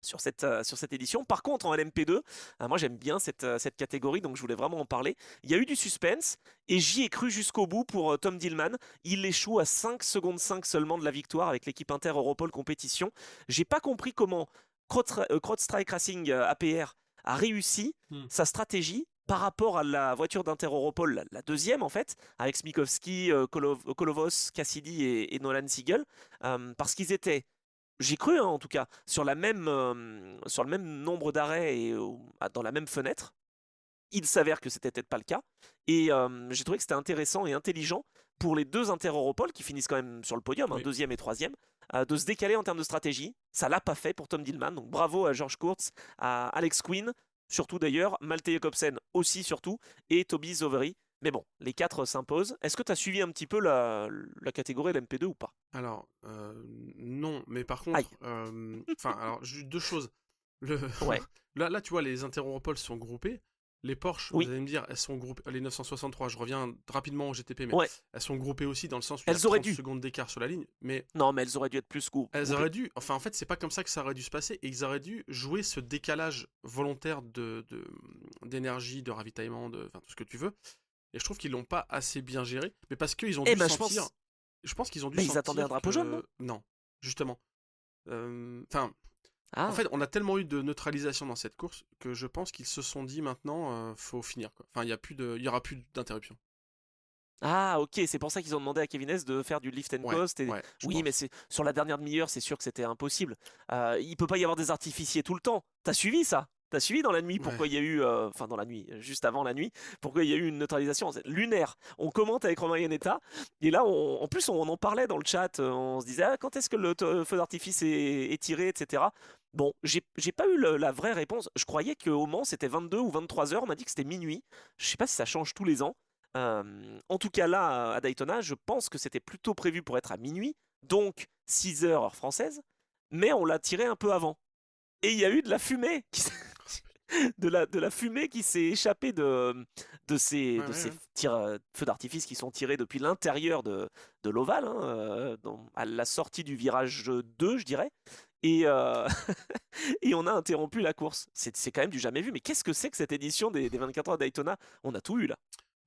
S1: sur cette édition. Par contre, en LMP2, moi j'aime bien cette catégorie, donc je voulais vraiment en parler. Il y a eu du suspense, et j'y ai cru jusqu'au bout pour Tom Dillman. Il échoue à 5 secondes 5 seulement de la victoire avec l'équipe Inter Europol Compétition. J'ai pas compris comment CrowdStrike Racing APR a réussi
S2: Hmm.
S1: sa stratégie par rapport à la voiture d'Inter Europol, la deuxième en fait, avec Smikowski, Kolovos, Cassidy et Nolan Siegel, parce qu'ils étaient, j'ai cru hein, en tout cas, sur le même nombre d'arrêts et dans la même fenêtre. Il s'avère que c'était peut-être pas le cas. Et j'ai trouvé que c'était intéressant et intelligent pour les deux Inter-Europol qui finissent quand même sur le podium,
S2: Oui.
S1: deuxième et troisième, de se décaler en termes de stratégie. Ça l'a pas fait pour Tom Dillman. Donc bravo à George Kurtz, à Alex Quinn, surtout d'ailleurs, Malte Jacobsen aussi surtout, et Toby Zovery. Mais bon, les quatre s'imposent. Est-ce que tu as suivi un petit peu la catégorie LMP2 ou pas?
S2: Alors, non, mais par
S1: Aïe,
S2: contre, enfin, alors, deux choses. Le...
S1: ouais,
S2: là, tu vois, les Inter-Europol sont groupés. Les Porsche, vous
S1: oui,
S2: allez me dire, elles sont groupées. Les 963, je reviens rapidement au GTP, mais
S1: ouais.
S2: elles sont groupées aussi dans le sens où il y a
S1: Elles auraient
S2: 30
S1: dû.
S2: secondes d'écart sur la ligne. Mais
S1: Non, mais elles auraient dû être plus
S2: elles
S1: groupées.
S2: auraient dû. Enfin, en fait, c'est pas comme ça que ça aurait dû se passer. Et ils auraient dû jouer ce décalage volontaire d'énergie, de ravitaillement, enfin, tout ce que tu veux. Et je trouve qu'ils l'ont pas assez bien géré. Mais parce qu'ils ont
S1: Eh
S2: dû
S1: ben, je
S2: sentir.
S1: pense.
S2: Je pense qu'ils ont dû
S1: Mais ils attendaient un
S2: sentir
S1: drapeau jaune, non?
S2: que. Non, justement. Enfin, en
S1: Ah.
S2: fait, on a tellement eu de neutralisation dans cette course que je pense qu'ils se sont dit maintenant, faut finir quoi. Enfin, il y aura plus d'interruption.
S1: Ah, ok, c'est pour ça qu'ils ont demandé à Kevin S de faire du lift and
S2: Ouais,
S1: coast.
S2: ouais, je
S1: Oui, mais
S2: pense.
S1: sur la dernière demi-heure, c'est sûr que c'était impossible. Il peut pas y avoir des artificiers tout le temps. T'as suivi ça? T'as suivi dans la nuit
S2: Ouais.
S1: pourquoi il y a eu, enfin dans la nuit, juste avant la nuit, pourquoi il y a eu une neutralisation lunaire. On commente avec Romain Yanetta, et là, en plus, on en parlait dans le chat, on se disait ah, quand est-ce que le feu d'artifice est tiré, etc. Bon, j'ai pas eu la vraie réponse. Je croyais qu'au Mans, c'était 22 ou 23 heures. On m'a dit que c'était minuit. Je sais pas si ça change tous les ans. En tout cas, là, à Daytona, je pense que c'était plutôt prévu pour être à minuit, donc 6 heures heure française, mais on l'a tiré un peu avant. Et il y a eu de la fumée de la fumée qui s'est échappée de ces,
S2: Ouais,
S1: de
S2: ouais,
S1: ces
S2: ouais.
S1: feux d'artifice qui sont tirés depuis l'intérieur de l'ovale, à la sortie du virage 2, je dirais. Et, et on a interrompu la course. C'est quand même du jamais vu. Mais qu'est-ce que c'est que cette édition des 24 heures de Daytona? On a tout eu là.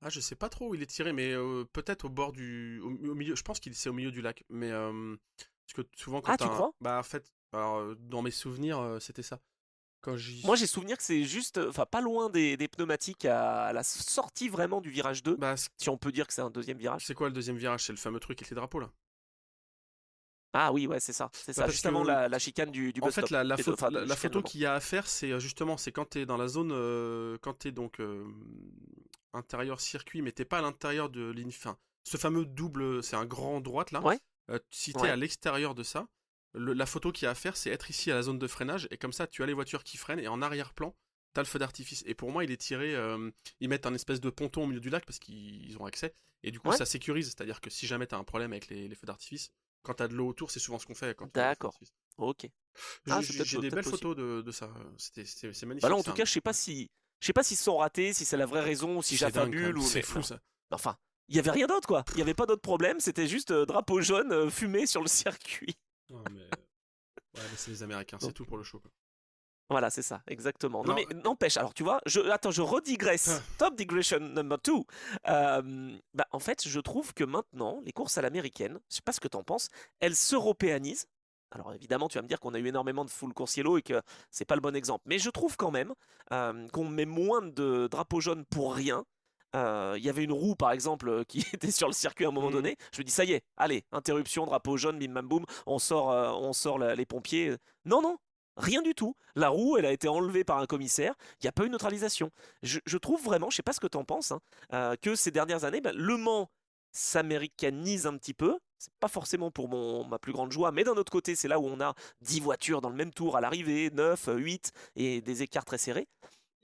S2: Ah, je sais pas trop où il est tiré, mais peut-être au bord au milieu. Je pense qu'il c'est au milieu du lac, mais parce que souvent quand
S1: Ah,
S2: t'as
S1: tu crois?
S2: bah en fait, alors, dans mes souvenirs, c'était ça. Quand
S1: Moi,
S2: j'y,
S1: j'ai souvenir que c'est juste, enfin, pas loin des pneumatiques à la sortie vraiment du virage 2,
S2: bah
S1: si on peut dire que c'est un deuxième virage.
S2: c'est quoi le deuxième virage? C'est le fameux truc avec les drapeaux là.
S1: Ah oui, ouais, c'est
S2: Bah
S1: ça,
S2: parce
S1: juste avant
S2: que
S1: la chicane du
S2: en
S1: bus
S2: fait,
S1: stop. Enfin,
S2: la
S1: chicane
S2: photo
S1: Le Mans.
S2: qu'il y a à faire, c'est justement, c'est quand t'es dans la zone, quand t'es donc intérieur circuit, mais t'es pas à l'intérieur de ligne fin. Ce fameux double, c'est un grand droite là.
S1: Ouais,
S2: Si t'es à
S1: ouais,
S2: l'extérieur de ça, la photo qu'il y a à faire, c'est être ici à la zone de freinage, et comme ça, tu as les voitures qui freinent, et en arrière-plan, t'as le feu d'artifice. Et pour moi, il est tiré, ils mettent un espèce de ponton au milieu du lac parce qu'ils ont accès, et du coup,
S1: ouais.
S2: ça sécurise, c'est-à-dire que si jamais t'as un problème avec les feux d'artifice, quand t'as de l'eau autour, c'est souvent ce qu'on fait quand il y a des feux
S1: D'accord.
S2: d'artifice.
S1: Ok. Ah, c'est
S2: J'ai des
S1: peut-être
S2: belles
S1: possible.
S2: photos de ça. C'est
S1: Bah là,
S2: magnifique.
S1: en tout cas, je sais pas s'ils se sont ratés, si c'est la vraie raison, ou si
S2: C'est dingue quand même.
S1: j'affabule ou
S2: C'est
S1: mais
S2: fou
S1: non.
S2: ça.
S1: Enfin, il y avait rien d'autre quoi. Il y avait pas d'autre problème. C'était juste drapeau jaune fumé sur le circuit.
S2: Non, mais... Ouais, mais c'est les Américains, c'est
S1: Donc,
S2: tout pour le show. Quoi.
S1: voilà, c'est ça, exactement. Non
S2: Alors,
S1: mais n'empêche, alors tu vois, attends, je
S2: ah,
S1: redigresse. Top digression number 2. Bah, en fait, je trouve que maintenant, les courses à l'américaine, je sais pas ce que t'en penses, elles s'européanisent. Alors évidemment, tu vas me dire qu'on a eu énormément de full course yellow et que c'est pas le bon exemple. Mais je trouve quand même qu'on met moins de drapeaux jaunes pour rien. Il y avait une roue par exemple qui était sur le circuit à un moment
S2: hmm.
S1: donné. Je me dis ça y est, allez, interruption, drapeau jaune, bim bam boum, on sort les pompiers. Non, non, rien du tout. La roue, elle a été enlevée par un commissaire. Il n'y a pas eu de neutralisation. Je trouve vraiment, je sais pas ce que tu en penses, hein, que ces dernières années, ben, Le Mans s'américanise un petit peu. C'est pas forcément pour ma plus grande joie, mais d'un autre côté, c'est là où on a 10 voitures dans le même tour à l'arrivée, 9, 8 et des écarts très serrés.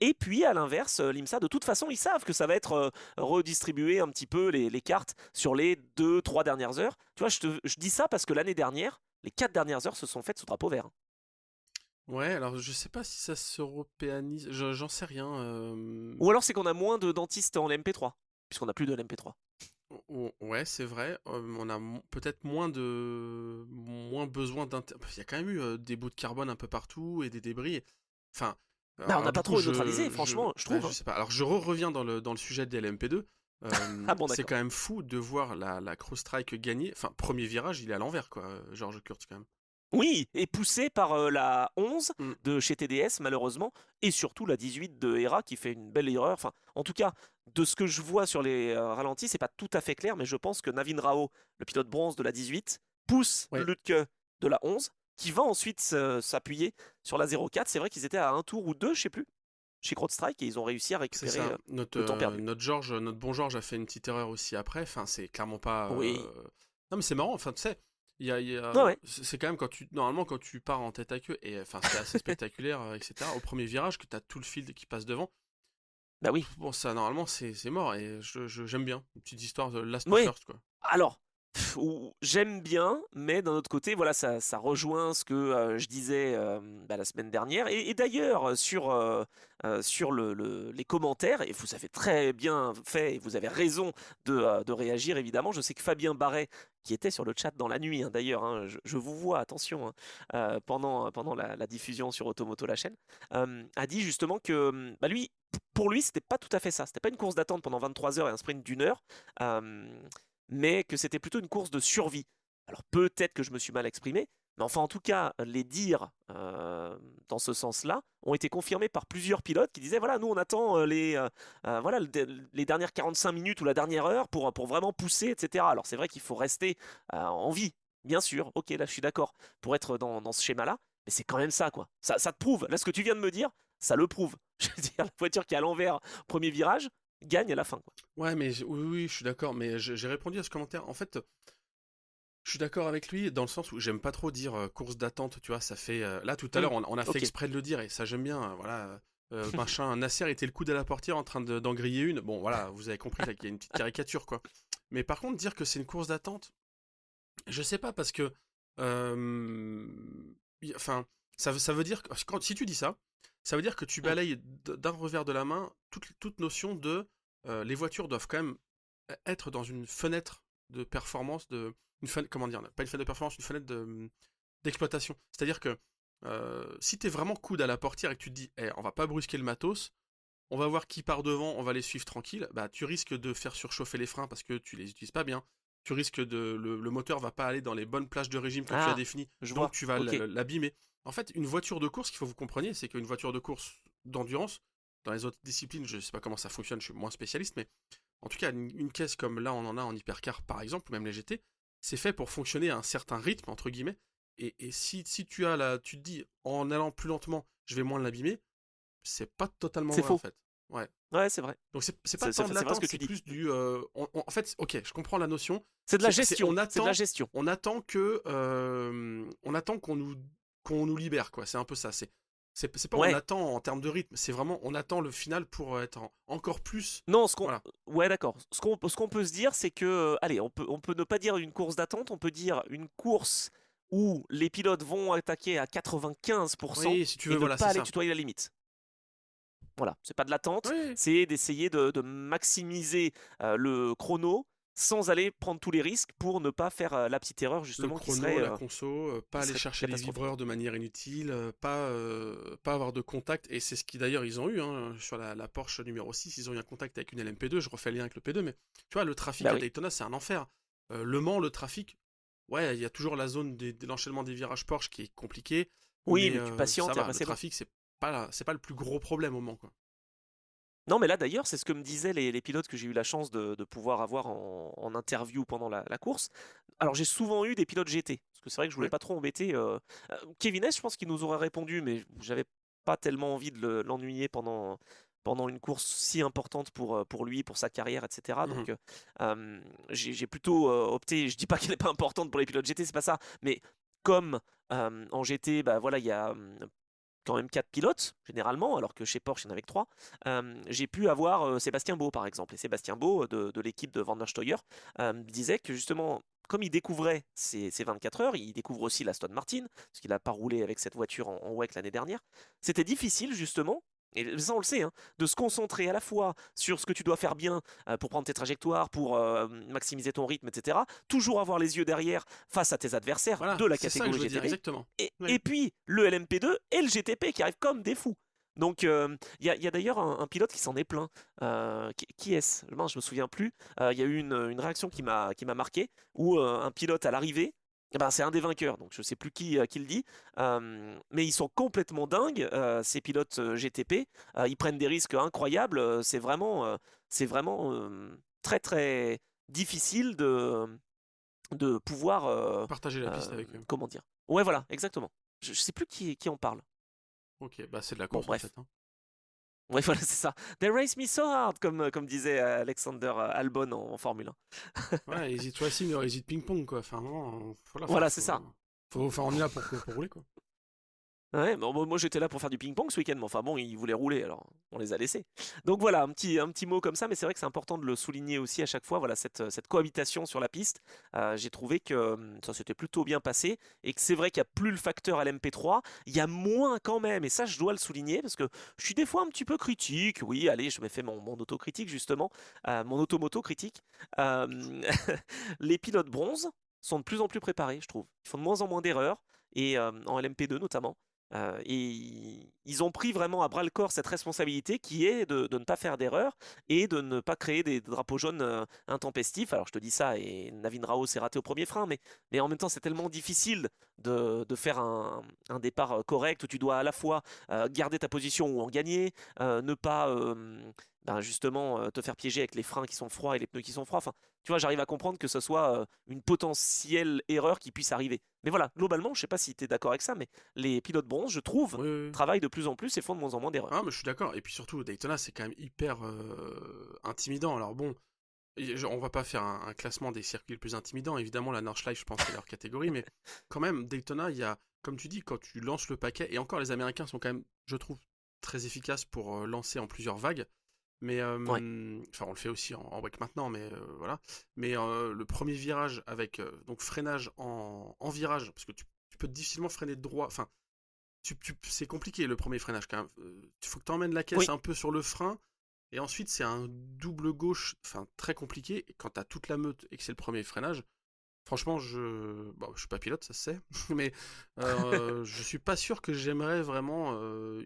S1: Et puis à l'inverse, l'IMSA, de toute façon, ils savent que ça va être redistribué un petit peu les cartes sur les 2, 3 dernières heures. Tu vois, je dis ça parce que l'année dernière, les 4 dernières heures se sont faites sous drapeau vert, hein.
S2: Ouais, alors je sais pas si ça s'européanise, j'en sais rien.
S1: Ou alors c'est qu'on a moins de dentistes en LMP3, puisqu'on n'a plus de LMP3.
S2: Ouais, c'est vrai. On a peut-être moins besoin d'inter. Il y a quand même eu des bouts de carbone un peu partout et des débris. Enfin,
S1: Bah, on n'a
S2: du
S1: pas
S2: coup,
S1: trop neutralisé, franchement, je
S2: bah,
S1: trouve,
S2: je
S1: hein.
S2: sais pas. Alors, je reviens dans le sujet des LMP2.
S1: Ah bon,
S2: C'est
S1: d'accord.
S2: quand même fou de voir la Cross-Strike gagner. Enfin, premier virage, il est à l'envers, quoi, George Kurtz, quand même.
S1: Oui, et poussé par la 11
S2: Mm.
S1: de chez TDS, malheureusement, et surtout la 18 de Hera qui fait une belle erreur. Enfin, en tout cas, de ce que je vois sur les ralentis, c'est pas tout à fait clair, mais je pense que Navin Rao, le pilote bronze de la 18, pousse
S2: Ouais.
S1: Lutke de la 11, qui va ensuite s'appuyer sur la 04. C'est vrai qu'ils étaient à un tour ou deux, je sais plus. chez CrowdStrike et ils ont réussi à
S2: C'est
S1: récupérer
S2: ça.
S1: le temps perdu.
S2: Notre bon Georges a fait une petite erreur aussi après. Enfin, c'est clairement pas.
S1: Oui.
S2: Non, mais c'est marrant. Enfin, tu sais,
S1: Ouais, ouais.
S2: c'est quand même normalement quand tu pars en tête à queue et enfin c'était assez spectaculaire, etc. Au premier virage que t'as tout le field qui passe devant.
S1: Bah oui.
S2: Bon, ça normalement c'est mort et j'aime bien une petite histoire de last to
S1: Oui.
S2: first quoi.
S1: Alors, j'aime bien, mais d'un autre côté, voilà, ça rejoint ce que je disais la semaine dernière. Et d'ailleurs, sur les commentaires, et vous avez très bien fait, et vous avez raison de réagir, évidemment. Je sais que Fabien Barret, qui était sur le chat dans la nuit, hein, d'ailleurs, hein, je vous vois, attention, hein, pendant la diffusion sur Automoto, la chaîne, a dit justement que lui, pour lui, c'était pas tout à fait ça. C'était pas une course d'attente pendant 23 heures et un sprint d'une heure. euh, mais que c'était plutôt une course de survie. Alors peut-être que je me suis mal exprimé, mais enfin en tout cas, les dires dans ce sens-là ont été confirmés par plusieurs pilotes qui disaient voilà, nous on attend voilà, les dernières 45 minutes ou la dernière heure pour vraiment pousser, etc. Alors c'est vrai qu'il faut rester en vie, bien sûr, ok, là je suis d'accord, pour être dans ce schéma-là, mais c'est quand même ça, quoi. Ça te prouve, là ce que tu viens de me dire, ça le prouve. Je veux dire, la voiture qui est à l'envers, premier virage, gagne à la fin, quoi.
S2: Ouais, mais oui, je suis d'accord. Mais j'ai répondu à ce commentaire. En fait, je suis d'accord avec lui dans le sens où j'aime pas trop dire course d'attente, tu vois, ça fait... là, tout à
S1: Hmm,
S2: l'heure, on a fait
S1: ok.
S2: exprès de le dire, et ça j'aime bien, voilà. Machin, Nasser était le coude à la portière en train d'en griller une. Bon, voilà, vous avez compris, là, qu'il y a une petite caricature, quoi. Mais par contre, dire que c'est une course d'attente, je sais pas, parce que... Enfin, ça veut dire que... Si tu dis ça, ça veut dire que tu
S1: Hmm.
S2: balayes d'un revers de la main toute notion de... les voitures doivent quand même être dans une fenêtre de performance, comment dire, pas une fenêtre de performance, une fenêtre d'exploitation. C'est-à-dire que si t'es vraiment coude à la portière et que tu te dis, on va pas brusquer le matos, on va voir qui part devant, on va les suivre tranquille, bah tu risques de faire surchauffer les freins parce que tu les utilises pas bien. Tu risques le moteur va pas aller dans les bonnes plages de régime que tu as
S1: Ah,
S2: définies,
S1: je
S2: donc
S1: vois.
S2: tu vas
S1: Ok.
S2: l'abîmer. En fait, une voiture de course, qu'il faut que vous compreniez, c'est qu'une voiture de course d'endurance, dans les autres disciplines, je sais pas comment ça fonctionne, je suis moins spécialiste, mais en tout cas, une caisse comme là on en a en hypercar par exemple, ou même les GT, c'est fait pour fonctionner à un certain rythme, entre guillemets. Et si tu te dis, en allant plus lentement, je vais moins l'abîmer, c'est pas totalement
S1: C'est
S2: vrai en
S1: faux.
S2: fait. Ouais.
S1: Ouais, c'est vrai.
S2: Donc c'est pas
S1: C'est
S2: tant de
S1: c'est vrai ce
S2: l'attente,
S1: que tu
S2: c'est
S1: dis.
S2: plus du... en fait, ok, je comprends la notion.
S1: C'est de la
S2: On
S1: gestion. C'est de la
S2: attend,
S1: gestion.
S2: on attend que... on attend qu'on nous libère, quoi. C'est un peu ça. C'est pas on
S1: Ouais.
S2: attend en termes de rythme, c'est vraiment on attend le final pour être encore plus...
S1: Non,
S2: Voilà.
S1: ouais, d'accord. Ce qu'on peut se dire, c'est que, allez, on peut ne pas dire une course d'attente, on peut dire une course où les pilotes vont attaquer à 95%
S2: Oui, si tu veux,
S1: et ne
S2: voilà,
S1: pas
S2: c'est
S1: aller
S2: ça.
S1: tutoyer la limite. Voilà, c'est pas de l'attente,
S2: Oui,
S1: c'est d'essayer de maximiser le chrono sans aller prendre tous les risques pour ne pas faire la petite erreur
S2: le
S1: justement
S2: chrono, la conso, pas
S1: qui
S2: aller
S1: serait
S2: chercher les
S1: catastrophique.
S2: vibreurs de manière inutile, pas avoir de contact, et c'est ce qui d'ailleurs ils ont eu hein, sur la Porsche numéro 6, ils ont eu un contact avec une LMP2, je refais le lien avec le P2, mais tu vois, le trafic
S1: Bah
S2: à
S1: oui.
S2: Daytona c'est un enfer. Le Mans, le trafic, ouais, il y a toujours la zone de l'enchaînement des virages Porsche qui est compliqué,
S1: Oui,
S2: mais
S1: mais tu
S2: ça
S1: patientes et
S2: va,
S1: après
S2: le
S1: c'est bon.
S2: trafic c'est pas le plus gros problème au Mans, quoi.
S1: Non, mais là d'ailleurs, c'est ce que me disaient les pilotes que j'ai eu la chance de pouvoir avoir en interview pendant la course. Alors j'ai souvent eu des pilotes GT, parce que c'est vrai que je voulais
S2: Ouais.
S1: pas trop embêter. Kevin S, je pense qu'il nous aurait répondu, mais j'avais pas tellement envie de l'ennuyer pendant une course si importante pour lui, pour sa carrière, etc.
S2: Mhm.
S1: Donc j'ai plutôt opté, je dis pas qu'elle n'est pas importante pour les pilotes GT, c'est pas ça, mais comme en GT, bah voilà, il y a quand même 4 pilotes, généralement, alors que chez Porsche, il n'y en avait que 3. J'ai pu avoir Sébastien Beau, par exemple. Et Sébastien Beau, de l'équipe de Van der Steuer, disait que justement, comme il découvrait ces 24 heures, il découvre aussi l'Aston Martin, parce qu'il n'a pas roulé avec cette voiture en WEC l'année dernière. C'était difficile, justement, et ça on le sait, hein, de se concentrer à la fois sur ce que tu dois faire bien pour prendre tes trajectoires, pour maximiser ton rythme, etc. Toujours avoir les yeux derrière face à tes adversaires
S2: Voilà,
S1: de la
S2: c'est ça que je
S1: catégorie
S2: veux dire,
S1: GTB
S2: exactement.
S1: et
S2: Oui.
S1: puis le LMP2 et le GTP qui arrivent comme des fous. Donc il y a d'ailleurs un pilote qui s'en est plaint. Qui est-ce? Mince, je me souviens plus. Il y a eu une réaction qui m'a marqué où un pilote à l'arrivée, eh ben, c'est un des vainqueurs, donc je sais plus qui le dit, mais ils sont complètement dingues, ces pilotes GTP. Ils prennent des risques incroyables. C'est vraiment très très difficile de pouvoir,
S2: Partager la piste
S1: euh,
S2: avec eux.
S1: comment dire? Ouais, voilà, exactement. Je sais plus qui en parle.
S2: Ok, bah c'est de la
S1: Bon,
S2: course en
S1: bref.
S2: fait, hein.
S1: Ouais, voilà, c'est ça. They race me so hard, comme disait Alexander Albon en Formule 1.
S2: Ouais, Is it racing or is it ping-pong, quoi. Enfin, vraiment, voilà, enfin,
S1: Voilà, c'est ça.
S2: enfin, on est là pour rouler, quoi.
S1: Ouais, bon, moi j'étais là pour faire du ping-pong ce week-end, mais enfin bon, ils voulaient rouler, alors on les a laissés. Donc voilà, un petit mot comme ça, mais c'est vrai que c'est important de le souligner aussi à chaque fois, voilà, cette cohabitation sur la piste. J'ai trouvé que ça s'était plutôt bien passé, et que c'est vrai qu'il n'y a plus le facteur LMP3, il y a moins quand même, et ça je dois le souligner, parce que je suis des fois un petit peu critique, oui, allez, je me fais mon autocritique justement, mon automoto critique. Euh, les pilotes bronze sont de plus en plus préparés, je trouve. Ils font de moins en moins d'erreurs, et en LMP2 notamment. Et ils ont pris vraiment à bras le corps cette responsabilité qui est de ne pas faire d'erreur et de ne pas créer des drapeaux jaunes intempestifs. Alors je te dis ça et Navin Rao s'est raté au premier frein, mais en même temps c'est tellement difficile de faire un départ correct où tu dois à la fois garder ta position ou en gagner, ne pas ben justement te faire piéger avec les freins qui sont froids et les pneus qui sont froids. Enfin, tu vois, j'arrive à comprendre que ce soit une potentielle erreur qui puisse arriver. Mais voilà, globalement, je sais pas si tu es d'accord avec ça, mais les pilotes bronze, je trouve,
S2: Oui, oui, oui.
S1: travaillent de plus en plus et font de moins en moins d'erreurs.
S2: Ah, mais je suis d'accord. Et puis surtout, Daytona, c'est quand même hyper intimidant. Alors bon, on va pas faire un classement des circuits les plus intimidants. Évidemment, la Nordschleife, je pense, c'est leur catégorie. Mais quand même, Daytona, il y a, comme tu dis, quand tu lances le paquet, et encore, les Américains sont quand même, je trouve, très efficaces pour lancer en plusieurs vagues. Mais,
S1: Ouais,
S2: enfin, on le fait aussi en wake maintenant, mais voilà. Mais le premier virage avec donc freinage en virage, parce que tu peux difficilement freiner de droit. Enfin, c'est compliqué le premier freinage quand même. Il faut que tu emmènes la caisse
S1: oui,
S2: un peu sur le frein. Et ensuite, c'est un double gauche, enfin très compliqué. Et quand tu as toute la meute et que c'est le premier freinage, franchement, bon, je suis pas pilote, ça se sait. Mais je suis pas sûr que j'aimerais vraiment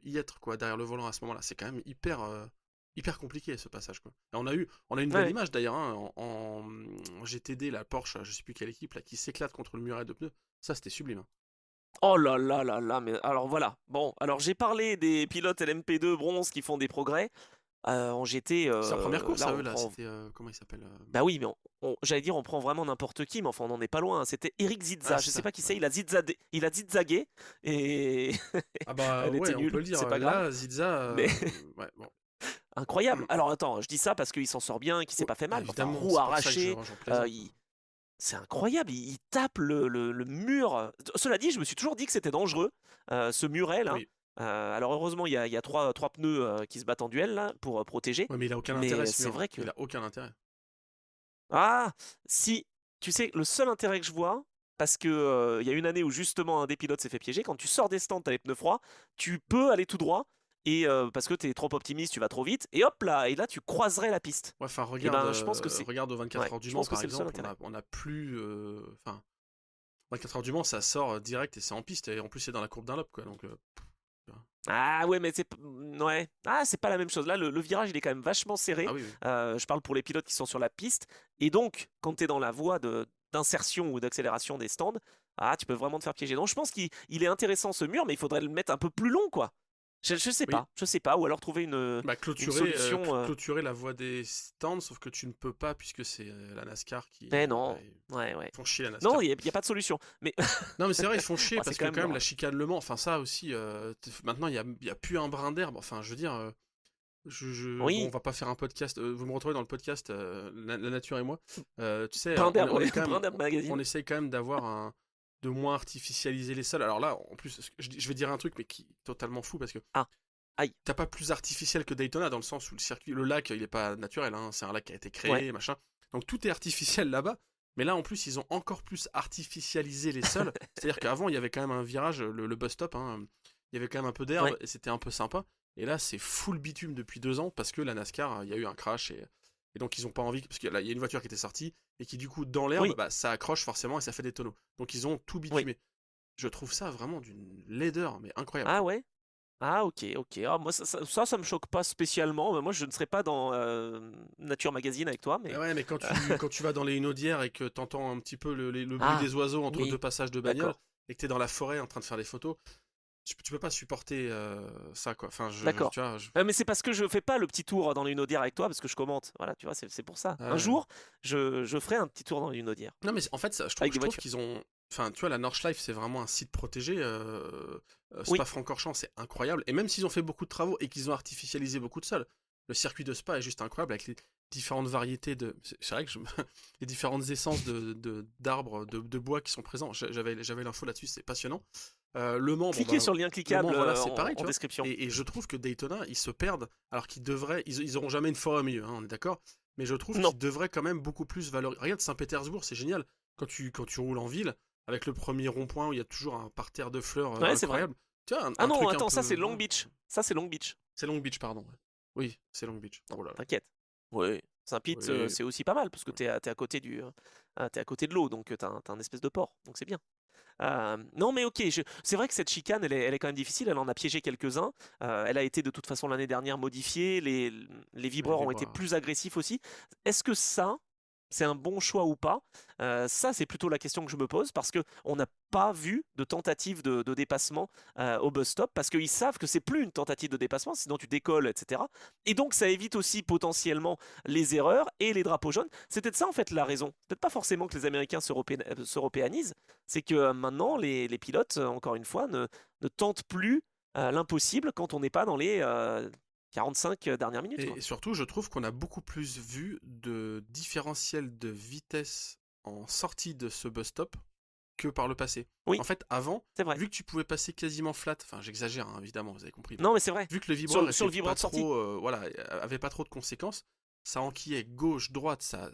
S2: y être quoi, derrière le volant à ce moment-là. C'est quand même hyper compliqué ce passage, quoi. Et on a une
S1: ouais,
S2: belle
S1: ouais.
S2: image d'ailleurs hein, en GTD, la Porsche, je sais plus quelle équipe, là, qui s'éclate contre le muret de pneus. Ça, c'était sublime, hein.
S1: Oh là là là là, mais alors voilà. Bon, alors j'ai parlé des pilotes LMP2 bronze qui font des progrès. En GT,
S2: C'est la première course
S1: là
S2: à eux,
S1: on
S2: là.
S1: prend.
S2: C'était. Comment il s'appelle
S1: Bah oui, mais j'allais dire on prend vraiment n'importe qui, mais enfin on n'en est pas loin. C'était Eric
S2: Ah,
S1: Zidza. Je
S2: c'est
S1: sais
S2: ça.
S1: pas qui
S2: Ouais.
S1: c'est, il a zigzagué et
S2: Ah, bah,
S1: elle était
S2: ouais, on peut
S1: nulle.
S2: le dire.
S1: C'est pas grave,
S2: Là, Zidza.
S1: mais
S2: Ouais, bon.
S1: incroyable. Alors attends, je dis ça parce qu'il s'en sort bien, qu'il s'est
S2: Ouais,
S1: pas fait
S2: bah,
S1: mal. Mais enfin,
S2: évidemment,
S1: roue
S2: c'est pour ça que
S1: arrachée,
S2: j'en
S1: euh,
S2: plaisante, quoi.
S1: il- c'est incroyable. Il tape le mur. Cela dit, je me suis toujours dit que c'était dangereux, ce muret là.
S2: Oui.
S1: Alors heureusement, il y a trois pneus qui se battent en duel là pour protéger.
S2: Ouais, mais il a aucun intérêt,
S1: Mais
S2: ce
S1: c'est
S2: mur, hein.
S1: vrai que
S2: Il a aucun intérêt.
S1: ah, si, tu sais, le seul intérêt que je vois, parce que il y a une année où justement un des pilotes s'est fait piéger, quand tu sors des stands, t'as les pneus froids, tu peux aller tout droit, et parce que t'es trop optimiste, tu vas trop vite, et hop là, et là tu croiserais la piste.
S2: Ouais, enfin,
S1: Et ben, je pense que c'est,
S2: regarde aux
S1: ouais,
S2: 24 heures du
S1: je
S2: Mans,
S1: pense que
S2: par
S1: c'est le seul
S2: exemple,
S1: intérêt.
S2: on a plus. Enfin, 24 heures du Mans, ça sort direct et c'est en piste. Et en plus, c'est dans la courbe d'un lobe, quoi. Donc,
S1: Ah ouais, mais ouais, ah c'est pas la même chose. Là, le virage il est quand même vachement serré.
S2: ah oui, oui.
S1: Je parle pour les pilotes qui sont sur la piste, et donc quand t'es dans la voie d'insertion ou d'accélération des stands, ah tu peux vraiment te faire piéger. Donc je pense qu'il est intéressant ce mur, mais il faudrait le mettre un peu plus long quoi.
S2: Oui,
S1: Je sais pas, ou alors trouver
S2: bah,
S1: une solution.
S2: clôturer la voie des stands, sauf que tu ne peux pas puisque c'est la NASCAR qui.
S1: Mais
S2: Bah,
S1: non,
S2: ils
S1: ouais ouais.
S2: font chier la
S1: Non,
S2: NASCAR.
S1: il y a pas de solution. Mais
S2: Non, mais c'est vrai, ils font chier
S1: ouais, c'est
S2: parce
S1: quand
S2: que
S1: même
S2: quand même la
S1: dur.
S2: chicane Le Mans, enfin ça aussi, maintenant il y a plus un brin d'herbe. Enfin, je veux dire, bon, on
S1: Oui,
S2: va pas faire un podcast. Vous me retrouvez dans le podcast la nature et moi. Tu sais,
S1: Brin
S2: on,
S1: d'herbe,
S2: on est
S1: ouais,
S2: quand même,
S1: Brin d'herbe
S2: on
S1: magazine.
S2: essaye quand même de moins artificialiser les sols. Alors là, en plus, je vais dire un truc, mais qui est totalement fou parce que
S1: Ah, aïe,
S2: t'as pas plus artificiel que Daytona dans le sens où le lac, il est pas naturel, hein, c'est un lac qui a été
S1: ouais.
S2: créé, machin. Donc tout est artificiel là-bas. Mais là, en plus, ils ont encore plus artificialisé les sols. C'est-à-dire qu'avant, il y avait quand même un virage, le bus stop, hein, il y avait quand même un peu d'herbe
S1: Ouais.
S2: et c'était un peu sympa. Et là, c'est full bitume depuis 2 ans parce que la NASCAR, il y a eu un crash et donc ils ont pas envie, parce que là, il y a une voiture qui était sortie et qui, du coup, dans l'herbe,
S1: Oui,
S2: bah, ça accroche forcément et ça fait des tonneaux. Donc ils ont tout
S1: oui.
S2: bitumé. Je trouve ça vraiment d'une laideur, mais incroyable,
S1: Ah
S2: quoi.
S1: ouais. Ah ok, ok. Ah, moi ça me choque pas spécialement. Mais moi je ne serais pas dans Nature Magazine avec toi,
S2: Mais
S1: mais
S2: ouais, mais quand tu vas dans les inaudières et que t'entends un petit peu le bruit
S1: ah
S2: des oiseaux entre deux
S1: oui,
S2: passages de bagnole
S1: d'accord,
S2: et que t'es dans la forêt en train de faire des photos, tu peux pas supporter ça, quoi. Enfin,
S1: d'accord.
S2: tu vois,
S1: Mais c'est parce que je fais pas le petit tour dans l'Unaudière avec toi parce que je commente. Voilà, tu vois, c'est pour ça. Un
S2: euh,
S1: jour, je ferai un petit tour dans l'Unaudière
S2: non, mais en fait,
S1: avec
S2: je
S1: des
S2: trouve
S1: voitures.
S2: qu'ils ont. enfin, tu vois, la Nordschleife, c'est vraiment un site protégé.
S1: Oui,
S2: Spa-Francorchamps, c'est incroyable. Et même s'ils ont fait beaucoup de travaux et qu'ils ont artificialisé beaucoup de sols, le circuit de Spa est juste incroyable avec les différentes variétés de. C'est vrai que les différentes essences d'arbres, de bois qui sont présents. J'avais l'info là-dessus, c'est passionnant. Le Mans, bon
S1: cliquez
S2: bah,
S1: sur le lien
S2: Le
S1: cliquable
S2: Mans, voilà, c'est
S1: en,
S2: pareil,
S1: en
S2: tu vois.
S1: description.
S2: Et je trouve que Daytona, ils se perdent, alors qu'ils devraient, ils auront jamais une forêt au milieu, hein, on est d'accord. Mais je trouve
S1: Non,
S2: qu'ils devraient quand même beaucoup plus valoriser. Regarde Saint-Pétersbourg, c'est génial. Quand tu roules en ville, avec le premier rond-point où il y a toujours un parterre de fleurs
S1: ouais, c'est vrai.
S2: incroyable. Tu vois,
S1: Ah
S2: un
S1: non,
S2: truc un
S1: attends, ça
S2: peu.
S1: c'est Long
S2: Voilà.
S1: Beach. Ça c'est Long Beach.
S2: C'est Long Beach, pardon. Ouais. Oui, c'est Long Beach.
S1: Non,
S2: Oh là là.
S1: t'inquiète. Oui, Saint-Pete,
S2: Oui.
S1: c'est aussi pas mal parce que t'es à côté t'es à côté de l'eau, donc t'as un espèce de port, donc c'est bien. Non mais ok, c'est vrai que cette chicane, elle est quand même difficile, elle en a piégé quelques-uns. Elle a été de toute façon l'année dernière modifiée, les
S2: Les
S1: vibreurs ont été
S2: vibras.
S1: plus agressifs aussi. Est-ce que ça, c'est un bon choix ou pas? Ça, c'est plutôt la question que je me pose parce que on n'a pas vu de tentative de dépassement au bus stop parce qu'ils savent que c'est plus une tentative de dépassement, sinon tu décolles, etc. Et donc ça évite aussi potentiellement les erreurs et les drapeaux jaunes. C'est peut-être ça en fait la raison. Peut-être pas forcément que les Américains s'européanisent, c'est que maintenant les pilotes, encore une fois, ne tentent plus l'impossible quand on n'est pas dans les 45 dernières minutes, quoi.
S2: Et surtout, je trouve qu'on a beaucoup plus vu de différentiel de vitesse en sortie de ce bus stop que par le passé.
S1: Oui,
S2: En fait, avant,
S1: c'est vrai.
S2: vu que tu pouvais passer quasiment flat, enfin j'exagère hein, évidemment, vous avez compris, mais
S1: Non, mais c'est vrai.
S2: vu que le
S1: Sur,
S2: vibreur
S1: sur
S2: était
S1: le vibreur
S2: pas
S1: de sortie.
S2: trop, voilà, avait pas trop de conséquences, ça enquillait gauche, droite, ça.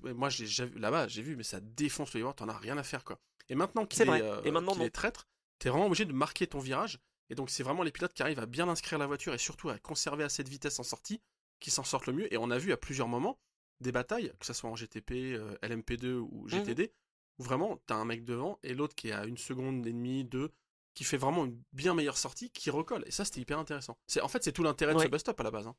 S2: Mais moi, là-bas, j'ai vu, mais ça défonce le vibreur, t'en as rien à faire quoi. Et maintenant
S1: C'est vrai. Et maintenant,
S2: qu'il
S1: non.
S2: est traître, t'es vraiment obligé de marquer ton virage. Et donc c'est vraiment les pilotes qui arrivent à bien inscrire la voiture et surtout à conserver à cette vitesse en sortie qui s'en sortent le mieux. Et on a vu à plusieurs moments des batailles, que ce soit en GTP, LMP2 ou
S1: Mhm.
S2: GTD, où vraiment t'as un mec devant et l'autre qui est à 1 seconde et demie, 2, qui fait vraiment une bien meilleure sortie, qui recolle. Et ça c'était hyper intéressant. En fait c'est tout l'intérêt de ce
S1: Ouais.
S2: bus-stop à la base. Hein.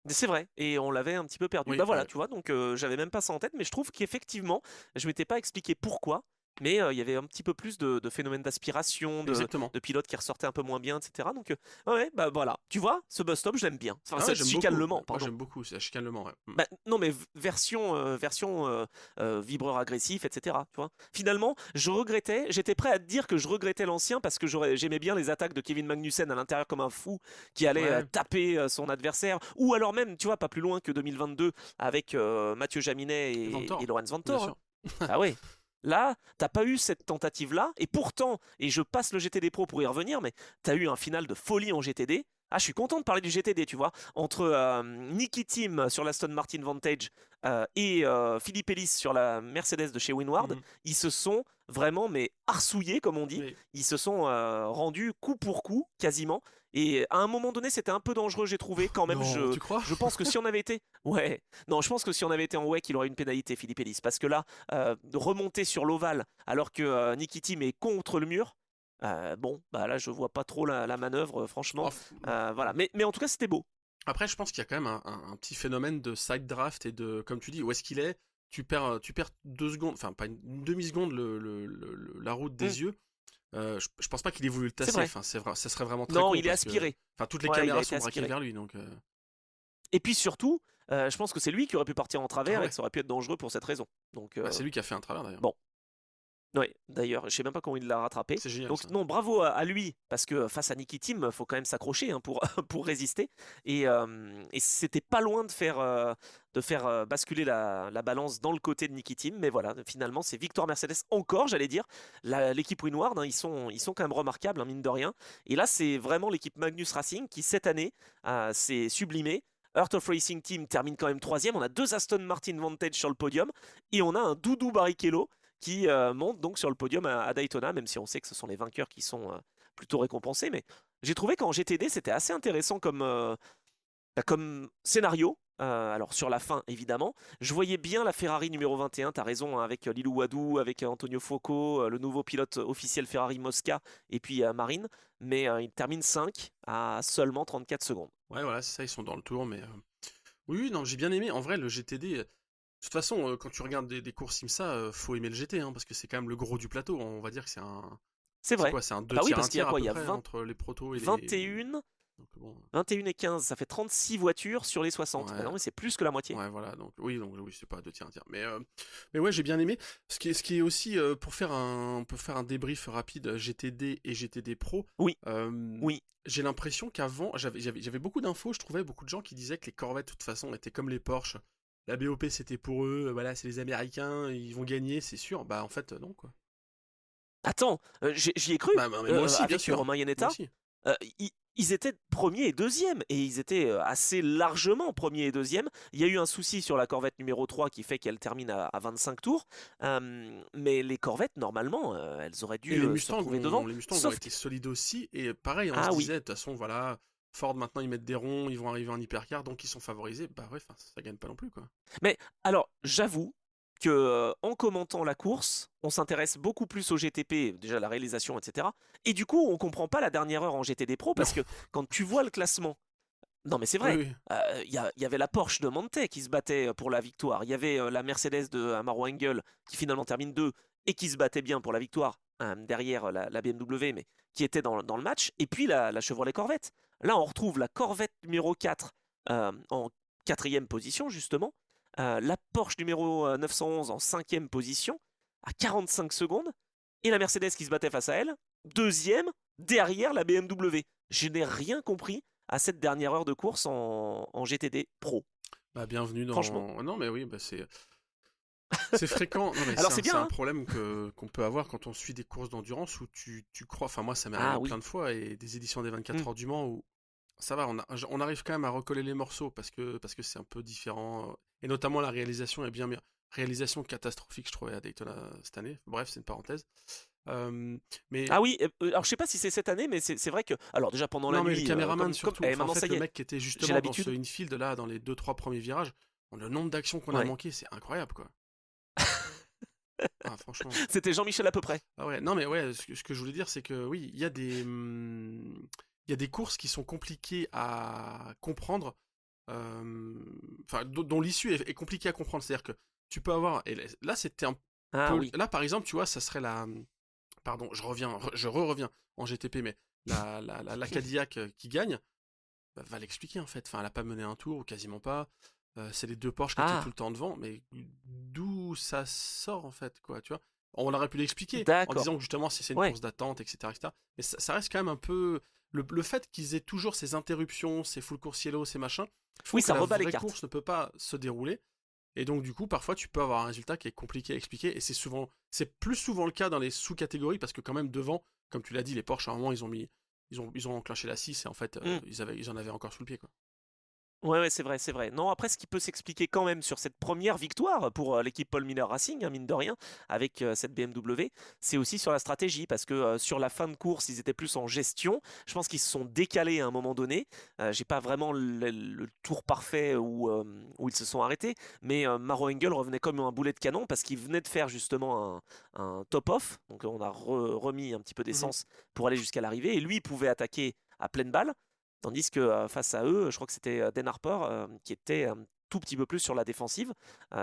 S1: C'est vrai, et on l'avait un petit peu perdu.
S2: Oui,
S1: Bah voilà,
S2: ouais,
S1: tu vois, donc j'avais même pas ça en tête, mais je trouve qu'effectivement, je m'étais pas expliqué pourquoi, mais il y avait un petit peu plus de phénomènes d'aspiration,
S2: exactement.
S1: de pilotes qui ressortaient un peu moins bien, etc. Donc ouais, bah voilà, tu vois, ce bus stop, je l'aime bien. Enfin,
S2: Ah ouais,
S1: cette
S2: j'aime
S1: chicane
S2: beaucoup.
S1: Le Mans,
S2: Moi
S1: pardon.
S2: j'aime beaucoup, c'est la chicane Le Mans, ouais.
S1: Bah, non, mais version vibreur agressif, etc. Tu vois. Finalement, j'étais prêt à te dire que je regrettais l'ancien parce que j'aimais bien les attaques de Kevin Magnussen à l'intérieur comme un fou qui allait
S2: Ouais,
S1: taper son adversaire. Ou alors même, tu vois, pas plus loin que 2022 avec Mathieu Jaminet
S2: et
S1: et
S2: Vantore,
S1: Lorenz
S2: bien
S1: Vantore, hein.
S2: sûr.
S1: Ah ouais. Là, t'as pas eu cette tentative-là, et pourtant, et je passe le GTD Pro pour y revenir, mais t'as eu un final de folie en GTD. Ah, je suis content de parler du GTD, tu vois, entre Niki Tim sur l'Aston Martin Vantage et Philippe Ellis sur la Mercedes de chez Winward.
S2: Mhm.
S1: Ils se sont vraiment, mais arsouillés, comme on dit.
S2: Mais
S1: Ils se sont rendus coup pour coup, quasiment. Et à un moment donné, c'était un peu dangereux, j'ai trouvé. Quand même,
S2: non, tu crois?
S1: je pense que si on avait été. Ouais. Non, je pense que si on avait été en WEC, il aurait une pénalité, Philippe Ellis. Parce que là, remonter sur l'ovale alors que Niki Tim est contre le mur, bon, bah là, je vois pas trop la manœuvre, franchement. Voilà. Mais en tout cas, c'était beau.
S2: Après, je pense qu'il y a quand même un petit phénomène de side draft et de, comme tu dis, où est-ce qu'il est? Tu perds 2 secondes, enfin pas une demi-seconde la route
S1: Hmm,
S2: des yeux. Je pense pas qu'il ait voulu le
S1: c'est
S2: tasser.
S1: vrai.
S2: Enfin, ça serait vraiment très
S1: Non,
S2: con
S1: il est
S2: parce que,
S1: aspiré.
S2: enfin, toutes les
S1: Ouais, il a
S2: caméras
S1: été
S2: sont braquées
S1: aspiré.
S2: vers lui, donc.
S1: Et puis surtout, je pense que c'est lui qui aurait pu partir en
S2: Ah
S1: travers et
S2: ouais.
S1: que ça aurait pu être dangereux pour cette raison. Donc,
S2: Bah, c'est lui qui a fait un travers d'ailleurs.
S1: bon. Ouais, d'ailleurs, je sais même pas comment il l'a rattrapé.
S2: C'est génial
S1: Donc
S2: ça.
S1: non, bravo à lui, parce que face à Niki Tim, faut quand même s'accrocher hein, pour, pour résister. Et c'était pas loin de faire basculer la balance dans le côté de Niki Tim. Mais voilà, finalement, c'est victoire Mercedes encore, j'allais dire. L'équipe Winward, hein, ils sont quand même remarquables, hein, mine de rien. Et là, c'est vraiment l'équipe Magnus Racing qui, cette année, s'est sublimée. Earth of Racing Team termine quand même troisième. On a 2 Aston Martin Vantage sur le podium. Et on a un Doudou Barrichello qui monte donc sur le podium à Daytona, même si on sait que ce sont les vainqueurs qui sont plutôt récompensés. Mais j'ai trouvé qu'en GTD, c'était assez intéressant comme scénario. Alors sur la fin, évidemment, je voyais bien la Ferrari numéro 21, t'as raison, hein, avec Lilou Wadou, avec Antonio Focco, le nouveau pilote officiel Ferrari Mosca, et puis Marine, mais il termine 5 à seulement 34 secondes.
S2: Ouais, voilà, c'est ça, ils sont dans le tour, mais. Oui, non, j'ai bien aimé. En vrai, le GTD. De toute façon, quand tu regardes des courses IMSA, faut aimer le GT, hein, parce que c'est quand même le gros du plateau. On va dire que c'est un.
S1: C'est
S2: C'est
S1: vrai.
S2: quoi? C'est un
S1: Ah
S2: 2
S1: bah oui,
S2: tiers,
S1: parce
S2: un
S1: qu'il y a
S2: tiers à
S1: quoi?
S2: peu
S1: Il y a
S2: près
S1: 20,
S2: entre les protos et les.
S1: 21,
S2: Donc bon.
S1: 21 et 15, ça fait 36 voitures sur les 60.
S2: Ouais.
S1: Bah non, mais c'est plus que la moitié.
S2: Ouais, voilà, donc oui, c'est pas 2 tiers, un tiers. Mais ouais, j'ai bien aimé. Ce qui est aussi, on peut faire un débrief rapide GTD et GTD Pro.
S1: Oui,
S2: euh,
S1: oui.
S2: j'ai l'impression qu'avant, j'avais beaucoup d'infos, je trouvais beaucoup de gens qui disaient que les Corvettes, de toute façon, étaient comme les Porsche. La BOP, c'était pour eux, voilà, c'est les Américains, ils vont gagner, c'est sûr. Bah, en fait, non, quoi.
S1: Attends, j'y ai cru.
S2: Mais moi aussi, bien
S1: Avec
S2: sûr.
S1: Romain
S2: Moi
S1: Iannetta,
S2: aussi.
S1: ils étaient premier et deuxième, et ils étaient assez largement premier et deuxième. Il y a eu un souci sur la Corvette numéro 3 qui fait qu'elle termine à 25 tours. Mais les Corvettes, normalement, elles auraient
S2: Et
S1: dû se retrouver devant.
S2: les Mustangs ont
S1: Sauf
S2: été
S1: que...
S2: solides aussi. Et pareil, on se
S1: Ah oui.
S2: disait, de toute façon, voilà, Ford maintenant ils mettent des ronds, ils vont arriver en hypercar, donc ils sont favorisés. Bah ouais, enfin, ça gagne pas non plus, quoi.
S1: Mais alors, j'avoue que en commentant la course, on s'intéresse beaucoup plus au GTP, déjà la réalisation, etc. Et du coup, on comprend pas la dernière heure en GTD Pro
S2: Non,
S1: parce que quand tu vois le classement, non mais c'est
S2: oui,
S1: vrai,
S2: oui.
S1: il y avait la Porsche de Monte qui se battait pour la victoire, il y avait la Mercedes de Maro Engel qui finalement termine 2 et qui se battait bien pour la victoire derrière la BMW, mais qui était dans le match, et puis la Chevrolet Corvette. Là, on retrouve la Corvette numéro 4 en quatrième position justement, la Porsche numéro 911 en cinquième position, à 45 secondes, et la Mercedes qui se battait face à elle, deuxième, derrière la BMW. Je n'ai rien compris à cette dernière heure de course en GTD Pro,
S2: Bah bienvenue
S1: franchement.
S2: dans. Non mais oui, bah c'est fréquent. Non mais
S1: Alors
S2: c'est
S1: c'est
S2: c'est
S1: bien,
S2: un
S1: hein.
S2: problème qu'on peut avoir quand on suit des courses d'endurance où tu crois. Enfin moi ça m'est
S1: Ah
S2: arrivé plein
S1: oui.
S2: de fois et des éditions des
S1: Hmm.
S2: 24 heures du Mans où ça va, on arrive quand même à recoller les morceaux parce que c'est un peu différent. Et notamment la réalisation est bien meilleure. Réalisation catastrophique, je trouvais, à Daytona cette année. Bref, c'est une parenthèse. Mais
S1: Ah oui, alors je sais pas si c'est cette année, mais c'est vrai que... Alors déjà pendant la
S2: non, mais les
S1: nuit,
S2: caméramans surtout. Enfin, en
S1: maintenant
S2: fait,
S1: ça
S2: le
S1: y est,
S2: mec qui était
S1: j'ai
S2: justement dans ce
S1: l'habitude.
S2: infield là, dans les deux trois premiers virages, le nombre d'actions qu'on a
S1: Ouais.
S2: manqué, c'est incroyable, quoi. Ah, franchement.
S1: C'était Jean-Michel à peu près.
S2: Ah ouais, non mais ouais, ce que je voulais dire, c'est que oui, il y a des courses qui sont compliquées à comprendre, enfin, dont l'issue est compliquée à comprendre. C'est-à-dire que tu peux avoir, et là c'était un
S1: Ah
S2: peu,
S1: oui.
S2: là par exemple, tu vois, ça serait pardon, je reviens en GTP, mais la Cadillac qui gagne, bah, va l'expliquer en fait. Enfin, elle a pas mené un tour ou quasiment pas. C'est les deux Porsche qui étaient tout
S1: Ah,
S2: le temps devant, mais d'où ça sort en fait, quoi, tu vois? On aurait pu l'expliquer en disant
S1: d'accord.
S2: que justement c'est une
S1: Ouais.
S2: course d'attente, etc., etc. Mais ça reste quand même un peu le fait qu'ils aient toujours ces interruptions, ces full course yellow, ces machins, font
S1: Oui,
S2: que
S1: ça
S2: la
S1: rebat les
S2: vraie
S1: cartes.
S2: course ne peut pas se dérouler. Et donc du coup, parfois tu peux avoir un résultat qui est compliqué à expliquer. Et c'est plus souvent le cas dans les sous-catégories parce que quand même devant, comme tu l'as dit, les Porsche à un moment ils ont enclenché la 6 et en fait
S1: Hmm.
S2: ils en avaient encore sous le pied, quoi.
S1: Ouais, ouais, c'est vrai, c'est vrai. Non, après, ce qui peut s'expliquer quand même sur cette première victoire pour l'équipe Paul Miller Racing, hein, mine de rien, avec cette BMW, c'est aussi sur la stratégie, parce que sur la fin de course, ils étaient plus en gestion. Je pense qu'ils se sont décalés à un moment donné. J'ai pas vraiment le tour parfait où ils se sont arrêtés, mais Maro Engel revenait comme un boulet de canon, parce qu'il venait de faire justement un top-off, donc on a remis un petit peu
S2: Mhm.
S1: d'essence pour aller jusqu'à l'arrivée, et lui, il pouvait attaquer à pleine balle. Tandis que face à eux, je crois que c'était Dan Harper qui était un tout petit peu plus sur la défensive.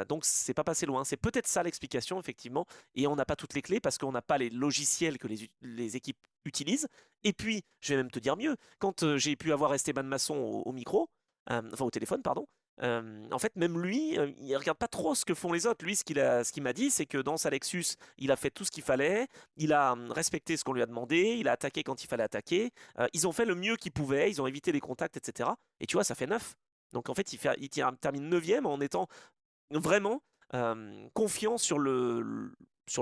S1: Donc c'est pas passé loin. C'est peut-être ça l'explication, effectivement. Et on n'a pas toutes les clés parce qu'on n'a pas les logiciels que les équipes utilisent. Et puis, je vais même te dire mieux, quand j'ai pu avoir Esteban Masson au micro, enfin au téléphone, pardon, en fait, même lui, il regarde pas trop ce que font les autres. Lui, ce qu'il m'a dit, c'est que dans sa Lexus, il a fait tout ce qu'il fallait, il a respecté ce qu'on lui a demandé, il a attaqué quand il fallait attaquer, ils ont fait le mieux qu'ils pouvaient, ils ont évité les contacts, etc. Et tu vois, ça fait 9. Donc en fait, termine 9e en étant vraiment confiant sur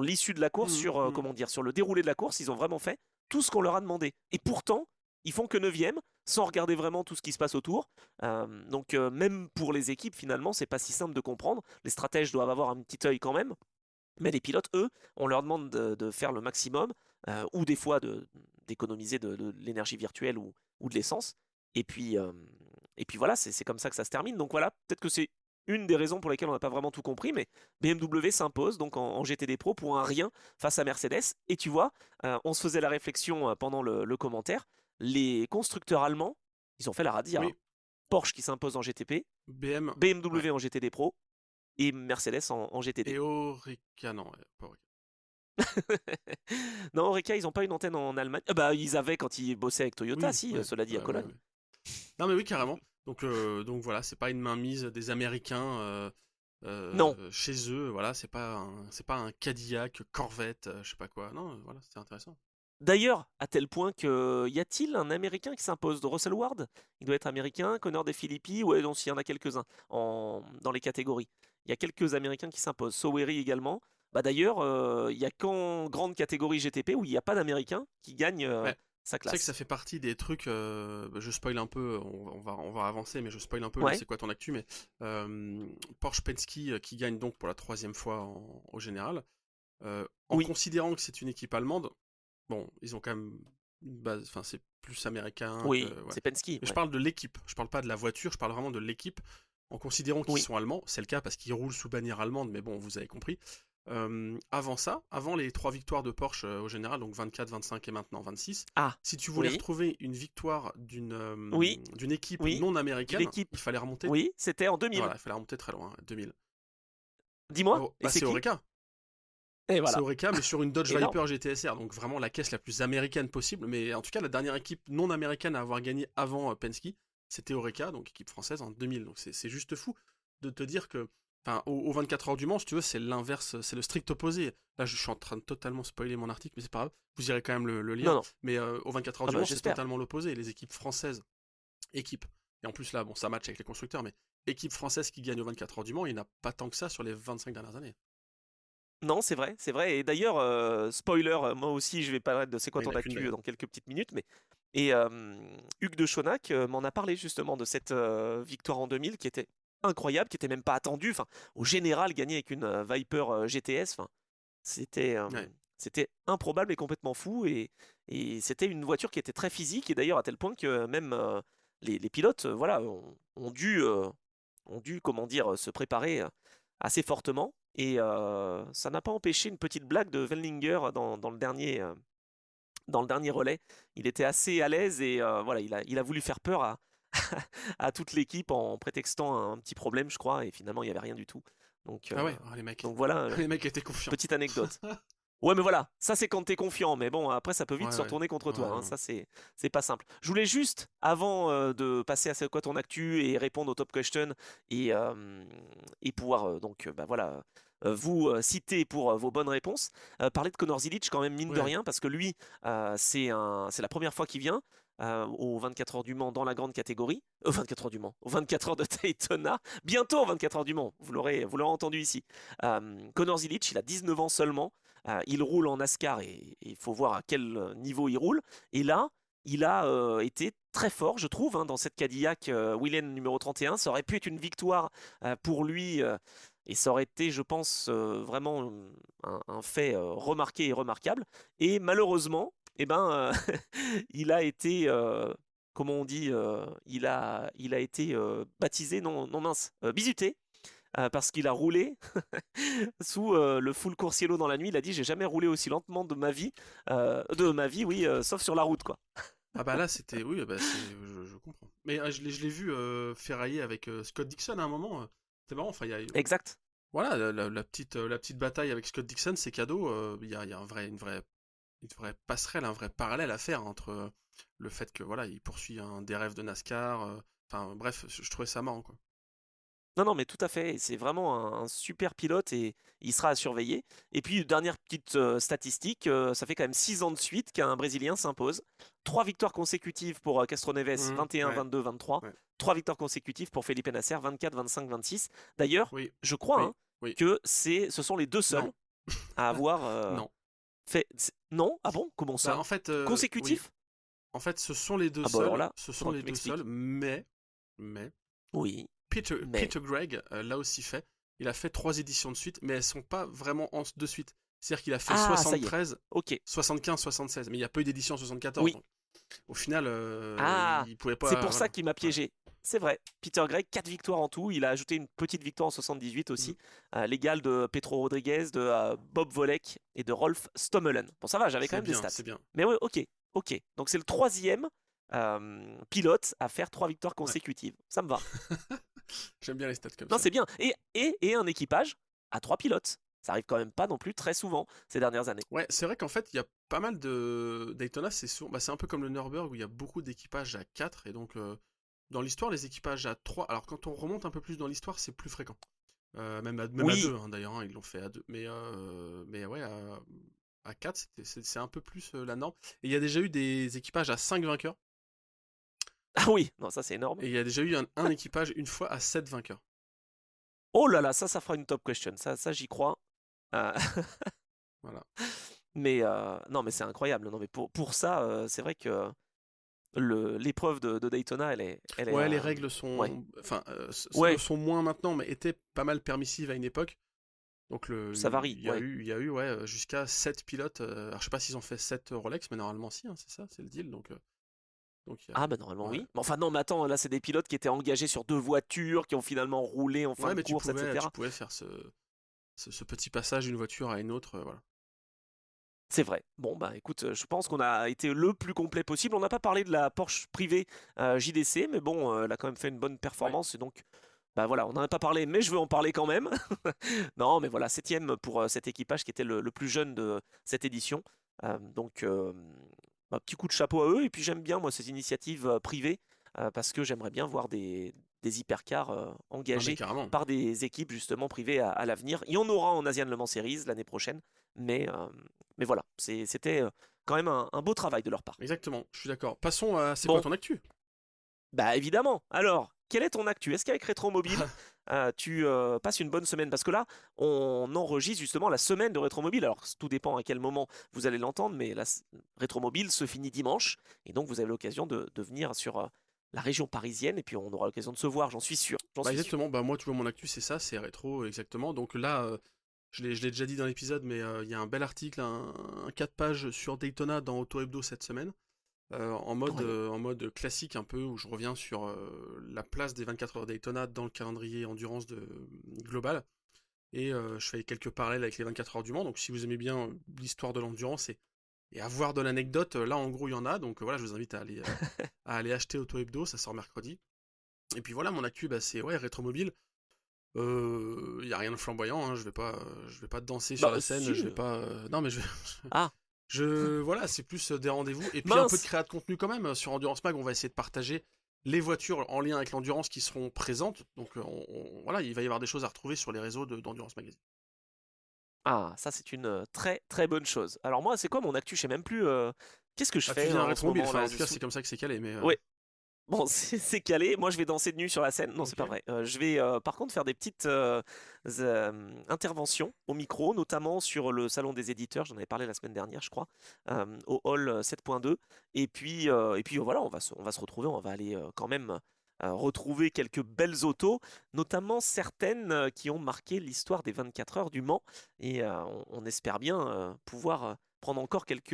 S1: l'issue de la course,
S2: Mhm,
S1: sur,
S2: mhm.
S1: comment dire, sur le déroulé de la course. Ils ont vraiment fait tout ce qu'on leur a demandé. Et pourtant, ils font que 9e, sans regarder vraiment tout ce qui se passe autour. Donc même pour les équipes, finalement, c'est pas si simple de comprendre. Les stratèges doivent avoir un petit œil quand même. Mais les pilotes, eux, on leur demande de faire le maximum, ou des fois d'économiser de l'énergie virtuelle ou de l'essence. Et puis, euh, et puis voilà, c'est comme ça que ça se termine. Donc voilà, peut-être que c'est une des raisons pour lesquelles on n'a pas vraiment tout compris, mais BMW s'impose donc en GTD Pro pour un rien face à Mercedes. Et tu vois, on se faisait la réflexion pendant le commentaire, les constructeurs allemands, ils ont fait la radia, hein.
S2: Oui,
S1: Porsche qui s'impose en GTP,
S2: BM, ouais.
S1: BMW en GTD Pro et Mercedes en
S2: Et
S1: GTD.
S2: Orica, non, ouais, pas Orica.
S1: Non, Oreca, ils n'ont pas une antenne en Allemagne. Bah, ils avaient quand ils bossaient avec Toyota,
S2: Oui,
S1: si,
S2: ouais,
S1: cela dit, à
S2: ouais, ouais,
S1: Cologne.
S2: ouais. Non mais oui, carrément. Donc voilà, c'est pas une mainmise des Américains
S1: Non.
S2: chez eux, voilà, c'est pas un Cadillac, Corvette, je sais pas quoi. Non, voilà, c'est intéressant.
S1: D'ailleurs, à tel point que y a-t-il un Américain qui s'impose de Russell Ward? Il doit être américain, Connor des Philippines, ouais, donc il y en a quelques-uns dans les catégories. Il y a quelques Américains qui s'imposent. Soweri également. Bah d'ailleurs, il y a qu'en grande catégorie GTP où il n'y a pas d'Américain qui gagne
S2: Ouais.
S1: sa
S2: C'est vrai que ça
S1: classe.
S2: fait partie des trucs. Je spoil un peu, on va avancer, mais je spoil un peu le
S1: Ouais,
S2: c'est quoi ton actu. Mais Porsche Penske qui gagne donc pour la troisième fois au général. En
S1: oui,
S2: considérant que c'est une équipe allemande, bon, ils ont quand même une base. Enfin, c'est plus américain que.
S1: oui,
S2: Ouais.
S1: c'est Penske,
S2: Mais je
S1: ouais.
S2: parle de l'équipe. Je parle pas de la voiture. Je parle vraiment de l'équipe. En considérant qu'ils
S1: Oui,
S2: sont allemands, c'est le cas parce qu'ils roulent sous bannière allemande. Mais bon, vous avez compris. Avant ça, avant les trois victoires de Porsche au général, donc 24, 25 et maintenant 26,
S1: ah,
S2: si tu voulais
S1: oui,
S2: retrouver une victoire
S1: oui,
S2: d'une équipe
S1: oui,
S2: non
S1: d'une
S2: américaine,
S1: équipe.
S2: il fallait remonter.
S1: Oui, c'était en 2000.
S2: Voilà, il fallait remonter très loin, 2000.
S1: Dis-moi,
S2: Oh,
S1: et
S2: bah
S1: c'est
S2: c'est
S1: qui?
S2: Oreca.
S1: Et
S2: C'est
S1: voilà,
S2: Oreca, mais sur une Dodge
S1: énorme.
S2: Viper GTSR, donc vraiment la caisse la plus américaine possible. Mais en tout cas, la dernière équipe non américaine à avoir gagné avant Penske, c'était Oreca, donc équipe française en 2000. Donc c'est juste fou de te dire que, enfin, au 24 heures du Mans, si tu veux, c'est l'inverse, c'est le strict opposé. Là, je suis en train de totalement spoiler mon article, mais c'est pas grave. Vous irez quand même le
S1: Non,
S2: lire.
S1: non,
S2: Mais au 24 heures
S1: ah
S2: du
S1: bah
S2: Mans, c'est
S1: j'espère.
S2: totalement l'opposé. Les équipes françaises, équipes, et en plus là, bon, ça match avec les constructeurs, mais équipe française qui gagne au 24 heures du Mans, il n'y en a pas tant que ça sur les 25 dernières années.
S1: Non, c'est vrai, c'est vrai. Et d'ailleurs, spoiler, moi aussi, je vais parler de C'est quoi
S2: Ouais, il
S1: ton
S2: n'y en a qu'une
S1: actu
S2: d'ailleurs.
S1: dans quelques petites minutes, mais et Hugues de Chaunac m'en a parlé justement de cette victoire en 2000 qui était incroyable, qui était même pas attendue. Enfin, au général, gagner avec une Viper GTS, enfin, c'était
S2: Ouais.
S1: c'était improbable et complètement fou. Et c'était une voiture qui était très physique et d'ailleurs à tel point que même les pilotes, voilà, ont dû, comment dire, se préparer assez fortement. Et ça n'a pas empêché une petite blague de Wellinger dans le dernier relais. Il était assez à l'aise et voilà, il a voulu faire peur à toute l'équipe en prétextant un petit problème, je crois, et finalement il n'y avait rien du tout. Donc,
S2: Ah ouais, oh, les mecs.
S1: donc voilà,
S2: Les mecs étaient confiants.
S1: petite anecdote. Ouais, mais voilà, ça c'est quand t'es confiant, mais bon, après ça peut vite
S2: Ouais,
S1: se
S2: ouais.
S1: retourner contre
S2: Ouais,
S1: toi, hein.
S2: non.
S1: Ça c'est pas simple. Je voulais juste, avant de passer à C'est quoi ton actu et répondre aux top questions et pouvoir donc bah voilà vous citer pour vos bonnes réponses, parler de Connor Zilic quand même mine de
S2: Ouais.
S1: rien parce que lui c'est la première fois qu'il vient aux 24 heures du Mans dans la grande catégorie, 24 heures du Mans, aux 24 heures de Daytona, bientôt aux 24 heures du Mans, vous l'aurez entendu ici. Connor Zilic, il a 19 ans seulement. Il roule en NASCAR et il faut voir à quel niveau il roule. Et là, il a été très fort, je trouve, hein, dans cette Cadillac Williams numéro 31. Ça aurait pu être une victoire pour lui et ça aurait été, je pense, vraiment un fait remarqué et remarquable. Et malheureusement, eh ben, il a été, comment on dit, il a été baptisé, non, non mince, bizuté parce qu'il a roulé sous le full coursiello dans la nuit. Il a dit j'ai jamais roulé aussi lentement de ma vie, oui, sauf sur la route quoi.
S2: Ah bah là, c'était. Oui, bah je comprends. Mais je l'ai vu ferrailler avec Scott Dixon à un moment. C'est marrant, enfin, il y a.
S1: Exact.
S2: Voilà, la petite bataille avec Scott Dixon, c'est cadeau. Il y a une vraie passerelle, un vrai parallèle à faire entre le fait que voilà, il poursuit des rêves de NASCAR. Enfin, bref, je trouvais ça marrant, quoi.
S1: Non, non, mais tout à fait. C'est vraiment un super pilote et il sera à surveiller. Et puis, dernière petite statistique, ça fait quand même 6 ans de suite qu'un Brésilien s'impose. 3 victoires consécutives pour Castroneves,
S2: Mhm,
S1: 21,
S2: ouais,
S1: 22, 23.
S2: ouais.
S1: 3 victoires consécutives pour Felipe Nasser, 24, 25, 26. D'ailleurs,
S2: Oui,
S1: je crois
S2: oui,
S1: hein,
S2: oui.
S1: que ce sont les deux
S2: Non.
S1: seuls à avoir
S2: Non.
S1: fait. Non? Ah bon? Comment
S2: Bah,
S1: ça?
S2: en fait, oui.
S1: Consécutifs?
S2: En fait, ce sont les deux
S1: Ah bah alors
S2: seuls.
S1: là,
S2: Ce sont
S1: faudra que
S2: les
S1: tu
S2: deux seuls,
S1: m'expliques.
S2: mais
S1: Oui, mais.
S2: Peter Gregg l'a aussi fait. Il a fait 3 éditions de suite, mais elles sont pas vraiment de suite. C'est-à-dire qu'il a fait
S1: Ah, ça y est.
S2: 73,
S1: Ok.
S2: 75, 76, mais il n'y a pas eu d'édition 74.
S1: Oui.
S2: Donc, au final,
S1: Ah,
S2: il pouvait
S1: c'est
S2: pas.
S1: pour ça
S2: Voilà.
S1: qu'il m'a
S2: Ouais.
S1: piégé. C'est vrai. Peter Gregg, 4 victoires en tout. Il a ajouté une petite victoire en 78
S2: Mm.
S1: aussi. L'égal de Petro Rodriguez, de Bob Volek et de Rolf Stommelen. Bon, ça va, j'avais quand
S2: C'est
S1: même des
S2: bien,
S1: stats.
S2: c'est bien.
S1: Mais ouais, ok, ok. Donc c'est le troisième pilote à faire 3 victoires
S2: Ouais.
S1: consécutives. Ça me va.
S2: J'aime bien les stats comme
S1: Non,
S2: ça.
S1: c'est bien. Et un équipage à 3 pilotes. Ça arrive quand même pas non plus très souvent ces dernières années.
S2: Ouais, c'est vrai qu'en fait, il y a pas mal de Daytona, c'est un peu comme le Nürburgring où il y a beaucoup d'équipages à 4 et donc dans l'histoire, les équipages à 3. Alors, quand on remonte un peu plus dans l'histoire, c'est plus fréquent. Même à
S1: Oui,
S2: 2, hein, d'ailleurs, hein, ils l'ont fait à 2. Mais ouais, à 4, c'est un peu plus la norme. Et il y a déjà eu des équipages à 5 vainqueurs.
S1: ah oui, non, ça c'est énorme.
S2: Et il y a déjà eu un équipage une fois à 7 vainqueurs.
S1: Oh là là, ça fera une top question. Ça j'y crois. Euh,
S2: Voilà.
S1: mais non, mais c'est incroyable. Non, mais pour ça, c'est vrai que l'épreuve de Daytona, elle est,
S2: Ouais, les règles
S1: ouais,
S2: sont. Enfin, le
S1: ouais,
S2: sont moins maintenant, mais étaient pas mal permissives à une époque. Donc,
S1: ça varie. Ouais.
S2: il y a eu ouais, jusqu'à 7 pilotes. Alors, je sais pas s'ils ont fait 7 Rolex, mais normalement, si, hein, c'est ça, c'est le deal. Donc il y a.
S1: Ah bah normalement
S2: Ouais.
S1: oui. Mais enfin non, mais attends, là c'est des pilotes qui étaient engagés sur deux voitures, qui ont finalement roulé en fin
S2: Ouais,
S1: de
S2: mais
S1: course,
S2: tu
S1: etc.
S2: pouvais faire ce petit passage d'une voiture à une autre, voilà.
S1: C'est vrai. Bon, bah écoute, je pense qu'on a été le plus complet possible. On n'a pas parlé de la Porsche privée JDC, mais bon, elle a quand même fait une bonne
S2: Ouais.
S1: performance. Et donc, bah voilà, on n'en a pas parlé, mais je veux en parler quand même. Non, mais voilà, septième pour cet équipage qui était le plus jeune de cette édition. Donc, bah, petit coup de chapeau à eux. Et puis j'aime bien, moi, ces initiatives privées, parce que j'aimerais bien voir des hypercars
S2: Non, mais
S1: engagés
S2: carrément.
S1: par des équipes justement privées à l'avenir. Il y en aura en Asian Le Mans Series l'année prochaine, mais, euh, mais voilà, c'était quand même un beau travail de leur part.
S2: Exactement, je suis d'accord. Passons à. C'est quoi
S1: Bon,
S2: ton actu?
S1: bah évidemment. Alors, quelle est ton actu? Est-ce qu'avec Rétromobile, tu passes une bonne semaine? Parce que là, on enregistre justement la semaine de Rétromobile. Alors, tout dépend à quel moment vous allez l'entendre, mais Rétromobile se finit dimanche. Et donc, vous avez l'occasion de venir sur la région parisienne. Et puis, on aura l'occasion de se voir, j'en suis sûr. J'en
S2: Bah
S1: suis sûr.
S2: exactement, bah moi tu vois mon actu c'est ça, c'est rétro exactement. Donc là, je l'ai déjà dit dans l'épisode, mais il y a un bel article, un 4 pages sur Daytona dans Auto Hebdo cette semaine,
S1: Ouais.
S2: en mode classique un peu, où je reviens sur la place des 24 heures Daytona dans le calendrier endurance global. Et je fais quelques parallèles avec les 24 heures du Mans, donc si vous aimez bien l'histoire de l'endurance et avoir de l'anecdote, là en gros il y en a, donc voilà, je vous invite à aller acheter Auto Hebdo, ça sort mercredi. Et puis voilà, mon actu, bah, c'est ouais, rétromobile. Il y a rien de flamboyant, hein, je vais pas danser sur
S1: Bah,
S2: la scène, je
S1: si.
S2: vais pas. Non, mais
S1: Ah,
S2: voilà, c'est plus des rendez-vous et puis un peu de
S1: mince!
S2: créa de contenu quand même. Sur Endurance Mag, on va essayer de partager les voitures en lien avec l'endurance qui seront présentes. Donc voilà, il va y avoir des choses à retrouver sur les réseaux d'Endurance Magazine.
S1: Ah, ça, c'est une très très bonne chose. Alors, moi, c'est quoi mon actu? Je sais même plus. Qu'est-ce que je
S2: Ah, tu
S1: fais
S2: viens à
S1: en ce
S2: rétromobile,
S1: moment
S2: enfin
S1: là?
S2: en tout cas c'est comme ça que c'est calé, mais
S1: Ouais. Bon, c'est calé. Moi, je vais danser de nu sur la scène. Non, c'est
S2: ok.
S1: pas vrai. Je vais par contre faire des petites interventions au micro, notamment sur le salon des éditeurs. J'en avais parlé la semaine dernière, je crois, au hall 7.2. Et puis voilà, on va se retrouver. On va aller quand même retrouver quelques belles autos, notamment certaines qui ont marqué l'histoire des 24 heures du Mans. Et on espère bien pouvoir prendre encore quelques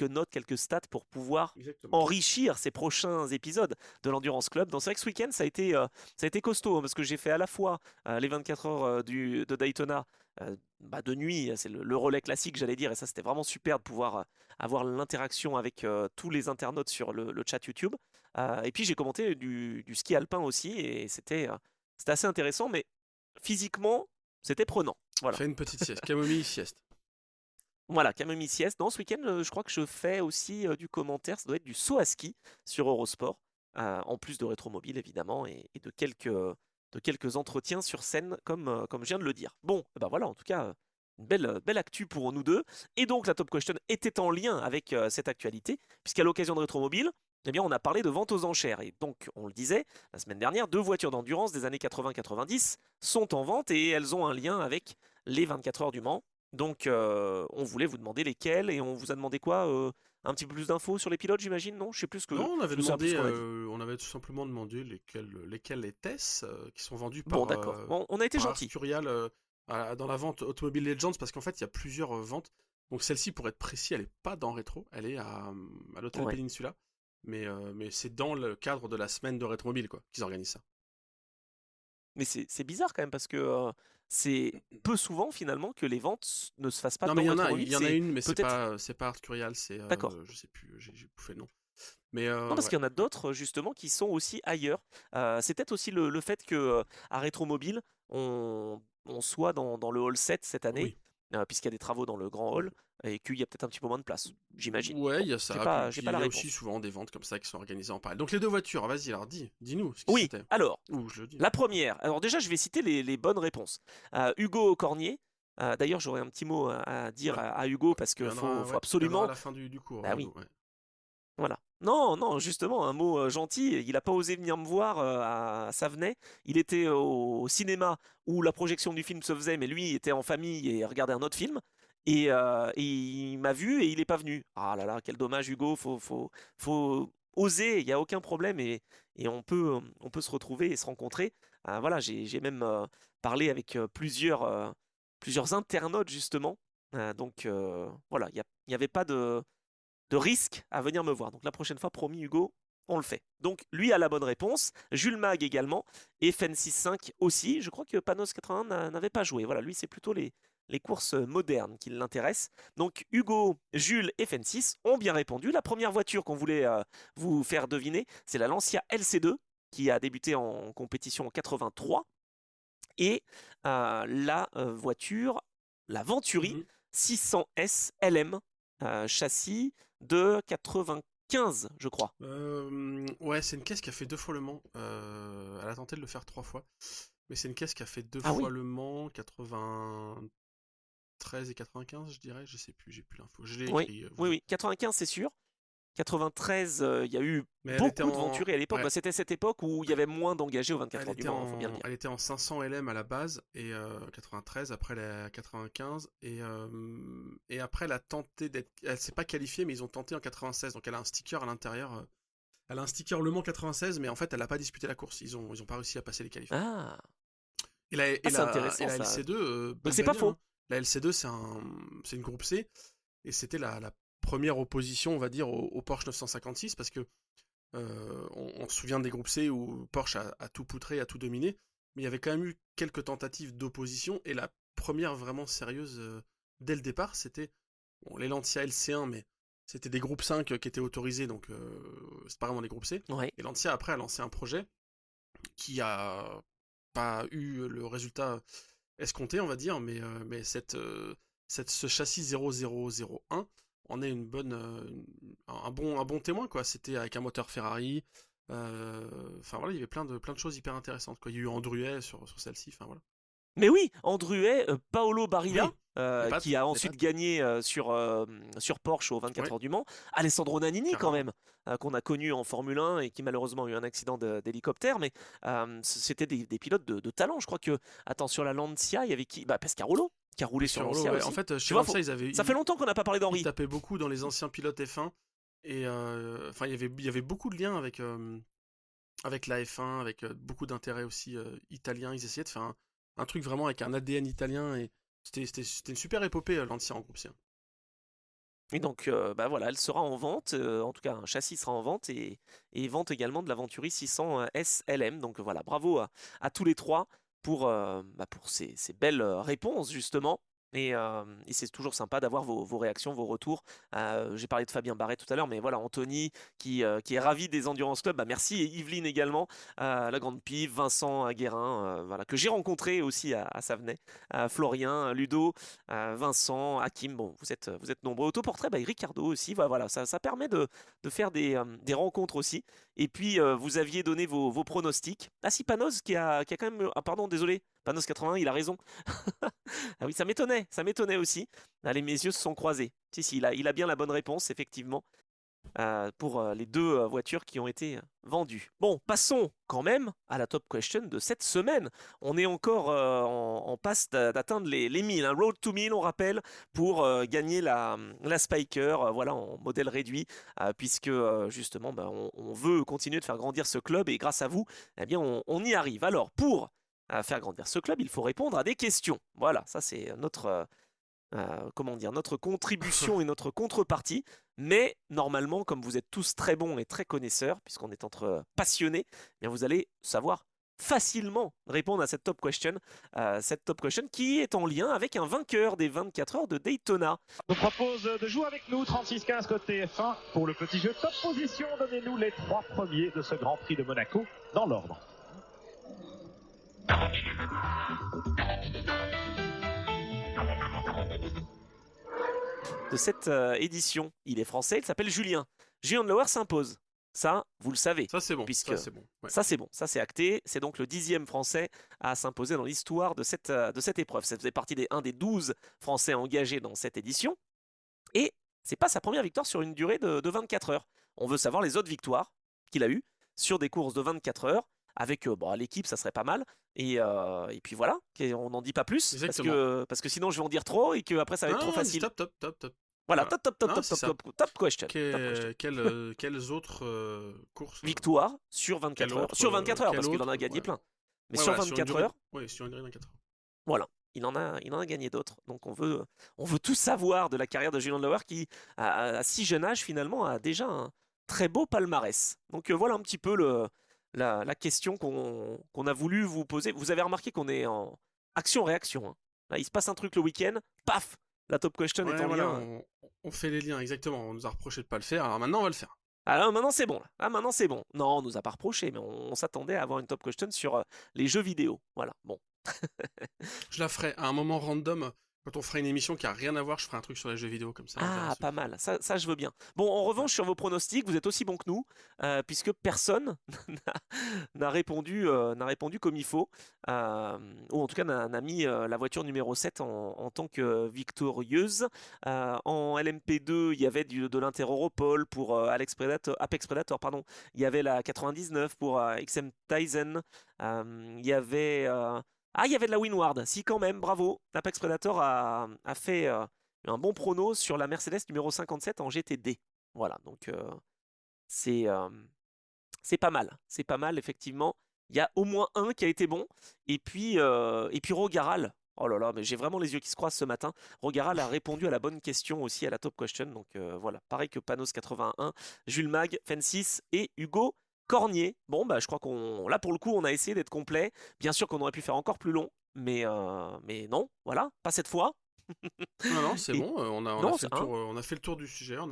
S1: notes, quelques stats pour pouvoir
S2: Exactement.
S1: enrichir ces prochains épisodes de l'Endurance Club. Donc c'est vrai que ce week-end, ça a été costaud, hein, parce que j'ai fait à la fois les 24 heures de Daytona bah, de nuit, c'est le relais classique, j'allais dire, et ça c'était vraiment super de pouvoir avoir l'interaction avec tous les internautes sur le chat YouTube. Et puis j'ai commenté du ski alpin aussi, et c'était assez intéressant, mais physiquement, c'était prenant. Voilà.
S2: Fais une petite sieste, camomille sieste.
S1: Voilà, Camomille Sieste. Non, ce week-end, je crois que je fais aussi du commentaire. Ça doit être du saut à ski sur Eurosport, en plus de Rétromobile évidemment, et de quelques entretiens sur scène, comme je viens de le dire. Bon, ben voilà, en tout cas, une belle actu pour nous deux. Et donc, la Top Question était en lien avec cette actualité, puisqu'à l'occasion de Rétromobile, eh bien, on a parlé de vente aux enchères. Et donc, on le disait, la semaine dernière, deux voitures d'endurance des années 80-90 sont en vente et elles ont un lien avec les 24 heures du Mans. Donc, on voulait vous demander lesquels et on vous a demandé quoi? Un petit peu plus d'infos sur les pilotes, j'imagine, non? Je sais plus ce
S2: Non,
S1: que je me souviens plus ce qu'on a dit.
S2: on avait tout simplement demandé lesquels étaient-ce, qui sont vendus
S1: Bon, d'accord. Bon, on a été
S2: par
S1: gentil.
S2: Arcurial dans la vente Automobile Legends, parce qu'en fait, il y a plusieurs ventes. Donc celle-ci, pour être précis, elle est pas dans Rétro, elle est à l'Hôtel
S1: Ouais.
S2: Peninsula. Mais c'est dans le cadre de la semaine de Rétromobile, quoi, qu'ils organisent ça.
S1: Mais c'est bizarre quand même parce que c'est peu souvent finalement que les ventes ne se fassent pas
S2: Non, mais
S1: dans
S2: il
S1: Rétromobile.
S2: y en a
S1: C'est
S2: une, mais
S1: peut-être.
S2: c'est pas Arcurial, c'est,
S1: D'accord.
S2: je sais plus, j'ai bouffé le nom. Mais
S1: Non, parce
S2: ouais,
S1: qu'il y en a d'autres justement qui sont aussi ailleurs. C'est peut-être aussi le fait que à Rétromobile, on soit dans le hall 7 cette année,
S2: oui,
S1: puisqu'il y a des travaux dans le grand
S2: ouais.
S1: hall. et qu'il y a peut-être un petit peu moins de place, j'imagine.
S2: Ouais, il
S1: Bon,
S2: y a ça.
S1: j'ai
S2: Puis
S1: pas
S2: il
S1: la
S2: y a aussi
S1: réponse.
S2: souvent des ventes comme ça qui sont organisées en parallèle. Donc les deux voitures, vas-y, alors dis-nous ce que
S1: Oui,
S2: c'était.
S1: alors,
S2: Ou je le dis.
S1: la première. Alors déjà, je vais citer les bonnes réponses. Hugo Cornier. D'ailleurs, j'aurais un petit mot à dire
S2: Ouais,
S1: à Hugo parce qu'il faut
S2: il viendra à
S1: absolument.
S2: la fin du cours,
S1: Bah oui,
S2: Hugo. Ouais.
S1: voilà. Non, non, justement, un mot gentil. Il n'a pas osé venir me voir à Savenay. Il était au cinéma où la projection du film se faisait, mais lui était en famille et regardait un autre film. Et il m'a vu et il n'est pas venu. Ah là là, quel dommage, Hugo. Faut oser. Il n'y a aucun problème et on peut se retrouver et se rencontrer. Voilà, j'ai même parlé avec plusieurs internautes justement. Voilà, il n'y avait pas de risque à venir me voir. Donc la prochaine fois, promis Hugo, on le fait. Donc lui a la bonne réponse, Jules Mag également, et Fen65 aussi. Je crois que Panos 81 n'avait pas joué. Voilà, lui c'est plutôt les courses modernes qui l'intéressent. Donc Hugo, Jules et Fen6 ont bien répondu. La première voiture qu'on voulait vous faire deviner, c'est la Lancia LC2 qui a débuté en compétition en 83 et la voiture, la Venturi
S2: Mhm.
S1: 600S LM, châssis de 95, je crois.
S2: Ouais, c'est une caisse qui a fait 2 fois le Mans. Elle a tenté de le faire 3 fois. Mais c'est une caisse qui a fait deux
S1: Ah
S2: fois
S1: oui,
S2: le Mans, 93 et 95, je dirais. Je sais plus, j'ai plus l'info. Je l'ai
S1: oui,
S2: écrit.
S1: oui, oui. 95, c'est sûr. 93, il y a eu
S2: Mais elle était
S1: beaucoup de
S2: en.
S1: Venturi à l'époque.
S2: Ouais.
S1: Bah, c'était cette époque où il y avait moins d'engagés aux 24 heures du Mans, il faut bien le dire.
S2: Elle était en 500 LM à la base, et 93, après la 95, et après elle a tenté d'être. Elle s'est pas qualifiée, mais ils ont tenté en 96, donc elle a un sticker à l'intérieur. Elle a un sticker Le Mans 96, mais en fait elle a pas disputé la course, ils ont pas réussi à passer les qualifs.
S1: Ah, c'est
S2: Et
S1: intéressant
S2: la
S1: ça.
S2: LC2,
S1: Donc
S2: belle
S1: c'est pas
S2: bagnole,
S1: faux.
S2: hein. La LC2 c'est une groupe C, et c'était la première opposition, on va dire, au Porsche 956, parce que on se souvient des groupes C où Porsche a tout poutré, a tout dominé, mais il y avait quand même eu quelques tentatives d'opposition, et la première vraiment sérieuse dès le départ, c'était les Lancia LC1, mais c'était des groupes 5 qui étaient autorisés, donc c'est pas vraiment des groupes C.
S1: Ouais.
S2: Et Lancia après a lancé un projet qui a pas eu le résultat escompté, on va dire, mais ce châssis 0001 en est une bonne, un bon témoin, quoi. C'était avec un moteur Ferrari. Enfin voilà, il y avait plein de choses hyper intéressantes, quoi. Il y a eu Andruet sur celle-ci, enfin voilà.
S1: Mais oui, Andruet, Paolo Barilla,
S2: Oui, les
S1: qui
S2: pattes,
S1: a
S2: les
S1: ensuite
S2: pattes.
S1: gagné sur Porsche aux 24
S2: Ouais,
S1: heures du Mans, Alessandro Nannini quand
S2: carrément.
S1: même, qu'on a connu en Formule 1 et qui malheureusement a eu un accident d'hélicoptère, mais c'était des pilotes de talent. Je crois que, attends, sur la Lancia, il y avait qui? Bah, Pescarolo, qui a roulé sur
S2: Pescarolo,
S1: Lancia
S2: ouais. En
S1: aussi.
S2: fait,
S1: Tu
S2: chez
S1: vois,
S2: Lancia,
S1: ça fait longtemps qu'on n'a pas parlé
S2: ils
S1: d'Henri.
S2: tapaient beaucoup dans les anciens pilotes F1, et enfin, il y avait beaucoup de liens avec la F1, avec beaucoup d'intérêts aussi italiens. Ils essayaient de faire un truc vraiment avec un ADN italien, et c'était une super épopée, l'Ancien en groupe C.
S1: Et donc, bah voilà, elle sera en vente, en tout cas un châssis sera en vente et vente également de la Venturi 600 SLM. Donc voilà, bravo à tous les trois pour ces belles réponses justement. Et c'est toujours sympa d'avoir vos réactions, vos retours. J'ai parlé de Fabien Barret tout à l'heure, mais voilà, Anthony qui est ravi des Endurance Club, bah merci, et Yveline également, la Grande Pive, Vincent Guérin, voilà, que j'ai rencontré aussi à Savenay, Florian, Ludo, Vincent, Hakim, bon, vous êtes nombreux. Autoportrait, bah, Ricardo aussi, voilà, ça permet de faire des rencontres aussi. Et puis, vous aviez donné vos pronostics. Ah si, Panos qui a quand même. Ah pardon, désolé, Panos 81, il a raison. Ah oui, ça m'étonnait aussi. Allez, mes yeux se sont croisés. Si, il a bien la bonne réponse, effectivement, pour les deux voitures qui ont été vendues. Bon, passons quand même à la top question de cette semaine. On est encore en passe d'atteindre les 1000, hein. Road to 1000, on rappelle, pour gagner la Spiker, voilà, en modèle réduit, puisque justement, bah, on veut continuer de faire grandir ce club et grâce à vous, eh bien, on y arrive. Alors, pour faire grandir ce club, il faut répondre à des questions. Voilà, ça c'est comment dire, notre contribution et notre contrepartie. Mais normalement, comme vous êtes tous très bons et très connaisseurs, puisqu'on est entre passionnés, eh bien vous allez savoir facilement répondre à cette top question qui est en lien avec un vainqueur des 24 heures de Daytona.
S3: Je vous propose de jouer avec nous 36-15 côté F1 pour le petit jeu top position. Donnez-nous les 3 premiers de ce Grand Prix de Monaco dans l'ordre.
S1: de cette édition. Il est français, il s'appelle Julien. Julien Delaware s'impose. Ça, vous le savez.
S2: Ça, c'est bon.
S1: Puisque
S2: Ça, c'est bon. Ouais.
S1: ça, c'est bon. Ça, c'est acté. C'est donc le 10e français à s'imposer dans l'histoire de cette épreuve. Ça faisait partie un des 12 français engagés dans cette édition. Et c'est pas sa première victoire sur une durée de 24 heures. On veut savoir les autres victoires qu'il a eues sur des courses de 24 heures. Avec l'équipe, ça serait pas mal. Et puis voilà, on n'en dit pas plus. Parce que sinon, je vais en dire trop et que après ça va être trop facile.
S2: Top.
S1: Voilà,
S2: Voilà.
S1: top question.
S2: Quelles autres courses
S1: Victoire sur 24 heures. Sur 24 heures, parce qu'il en a gagné plein. Mais sur 24 heures.
S2: Oui, sur une durée de 24 heures.
S1: Voilà. Il en a gagné d'autres. Donc on veut tout savoir de la carrière de Julien Delaware qui, à si jeune âge, finalement, a déjà un très beau palmarès. Donc voilà un petit peu la question qu'on a voulu vous poser. Vous avez remarqué qu'on est en action-réaction. Hein. Là, il se passe un truc le week-end, paf, la top question est en lien.
S2: On fait les liens, exactement. On nous a reproché de pas le faire, alors maintenant on va le faire.
S1: Alors maintenant c'est bon. Ah, maintenant c'est bon. Non, on nous a pas reproché, mais on s'attendait à avoir une top question sur les jeux vidéo. Voilà, bon.
S2: Je la ferai à un moment random. Quand on fera une émission qui a rien à voir, je ferai un truc sur les jeux vidéo comme ça.
S1: Ah, pas mal. Ça, je veux bien. Bon, en revanche, sur vos pronostics, vous êtes aussi bon que nous, puisque personne n'a répondu comme il faut, ou en tout cas n'a mis la voiture numéro 7 en tant que victorieuse. En LMP2, il y avait de l'Inter-Europol pour Apex Predator, pardon. Il y avait la 99 pour XM Tizen. Il y avait... il y avait de la Winward, si quand même, bravo. Apex Predator a fait un bon prono sur la Mercedes numéro 57 en GTD. Voilà, donc c'est pas mal. C'est pas mal, effectivement. Il y a au moins un qui a été bon. Et puis Rogaral. Oh là là, mais j'ai vraiment les yeux qui se croisent ce matin. Rogaral a répondu à la bonne question aussi à la top question. Donc voilà, pareil que Panos81, Jules Mag, Fensis et Hugo Cornier. Bon, bah, je crois là pour le coup, on a essayé d'être complet. Bien sûr qu'on aurait pu faire encore plus long, mais non, voilà, pas cette fois.
S2: Non, c'est bon. On a fait le tour du sujet. On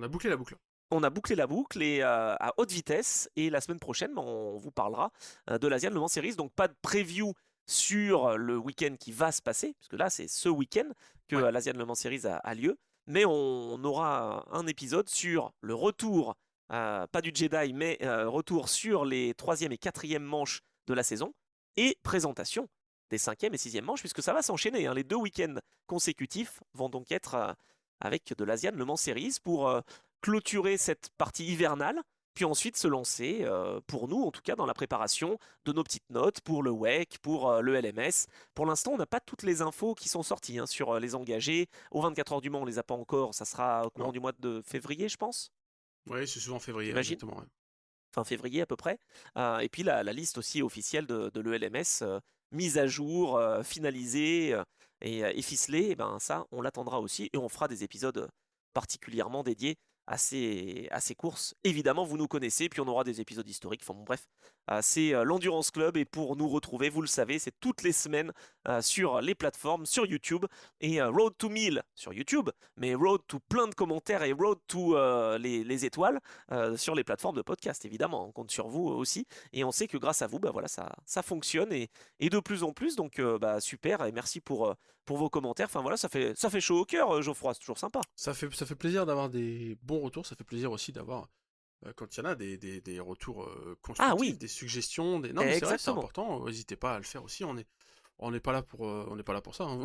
S2: a bouclé la boucle.
S1: On a bouclé la boucle et à haute vitesse. Et la semaine prochaine, on vous parlera de l'Asian Le Mans Series. Donc pas de preview sur le week-end qui va se passer, puisque là c'est ce week-end que l'Asian Le Mans Series a lieu. Mais on aura un épisode sur le retour. Pas du Jedi, mais retour sur les 3e et 4e manches de la saison et présentation des 5e et 6e manches, puisque ça va s'enchaîner. Hein. Les 2 week-ends consécutifs vont donc être avec de l'Asian Le Mans Series pour clôturer cette partie hivernale, puis ensuite se lancer, pour nous en tout cas, dans la préparation de nos petites notes pour le WEC, pour le LMS. Pour l'instant, on n'a pas toutes les infos qui sont sorties sur les engagés. Aux 24 heures du Mans, on ne les a pas encore. Ça sera au courant du mois de février, je pense.
S2: Oui, c'est souvent février,
S1: exactement. Ouais. Fin février à peu près. Et puis la liste aussi officielle de l'ELMS, mise à jour, finalisée et ficelée, et ben ça, on l'attendra aussi et on fera des épisodes particulièrement dédiés à ces courses. Évidemment, vous nous connaissez, puis on aura des épisodes historiques. Enfin bon, bref, c'est l'Endurance Club et pour nous retrouver, vous le savez, c'est toutes les semaines sur les plateformes, sur YouTube et Road to 1000 sur YouTube, mais Road to plein de commentaires et Road to les étoiles sur les plateformes de podcast, évidemment. On compte sur vous aussi et on sait que grâce à vous, bah voilà, ça fonctionne et de plus en plus. Donc super et merci pour vos commentaires. Enfin voilà, ça fait chaud au cœur, Geoffroy, c'est toujours sympa.
S2: Ça fait plaisir d'avoir des bons retours, ça fait plaisir aussi d'avoir quand il y en a des retours constructifs, des suggestions, non mais c'est vrai, c'est important, n'hésitez pas à le faire aussi, on n'est pas là pour ça. Hein.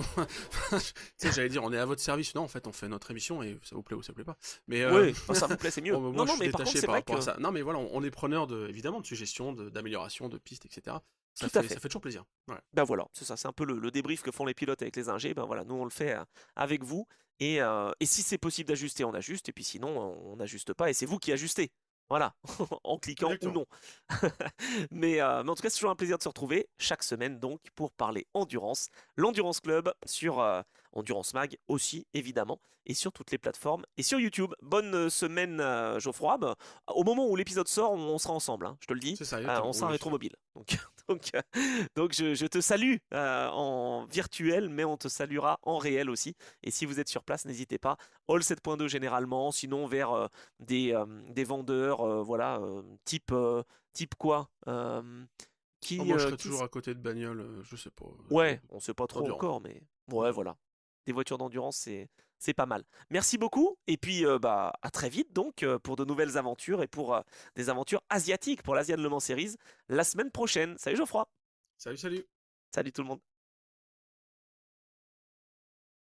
S2: Tu sais, j'allais dire on est à votre service, non en fait on fait notre émission et ça vous plaît ou ça vous plaît pas. Mais
S1: oui, ça vous plaît c'est mieux.
S2: Moi, je suis détaché par rapport à ça. Non mais voilà, on est preneur évidemment de suggestions, d'améliorations, de pistes, etc. Ça fait toujours plaisir. Ouais.
S1: Ben voilà, c'est ça, c'est un peu le débrief que font les pilotes avec les ingés. Ben voilà, nous on le fait avec vous. Et si c'est possible d'ajuster, on ajuste. Et puis sinon, on n'ajuste pas. Et c'est vous qui ajustez. Voilà, en cliquant ou non. mais en tout cas, c'est toujours un plaisir de se retrouver chaque semaine donc pour parler endurance. L'Endurance Club sur Endurance Mag aussi, évidemment. Et sur toutes les plateformes et sur YouTube. Bonne semaine, Geoffroy. Ben, au moment où l'épisode sort, on sera ensemble, hein, je te le dis.
S2: C'est ça,
S1: on sera rétromobile. Donc je te salue en virtuel, mais on te saluera en réel aussi. Et si vous êtes sur place, n'hésitez pas. All 7.2 généralement, sinon vers des vendeurs, voilà, type quoi
S2: moi je serais toujours à côté de bagnole, je sais pas.
S1: Ouais, on sait pas trop
S2: endurance.
S1: encore, mais ouais, voilà. Des voitures d'endurance, C'est pas mal. Merci beaucoup. Et puis, à très vite donc pour de nouvelles aventures et pour des aventures asiatiques pour l'Asian Le Mans Series la semaine prochaine. Salut Geoffroy.
S2: Salut, salut!
S1: Salut tout le monde.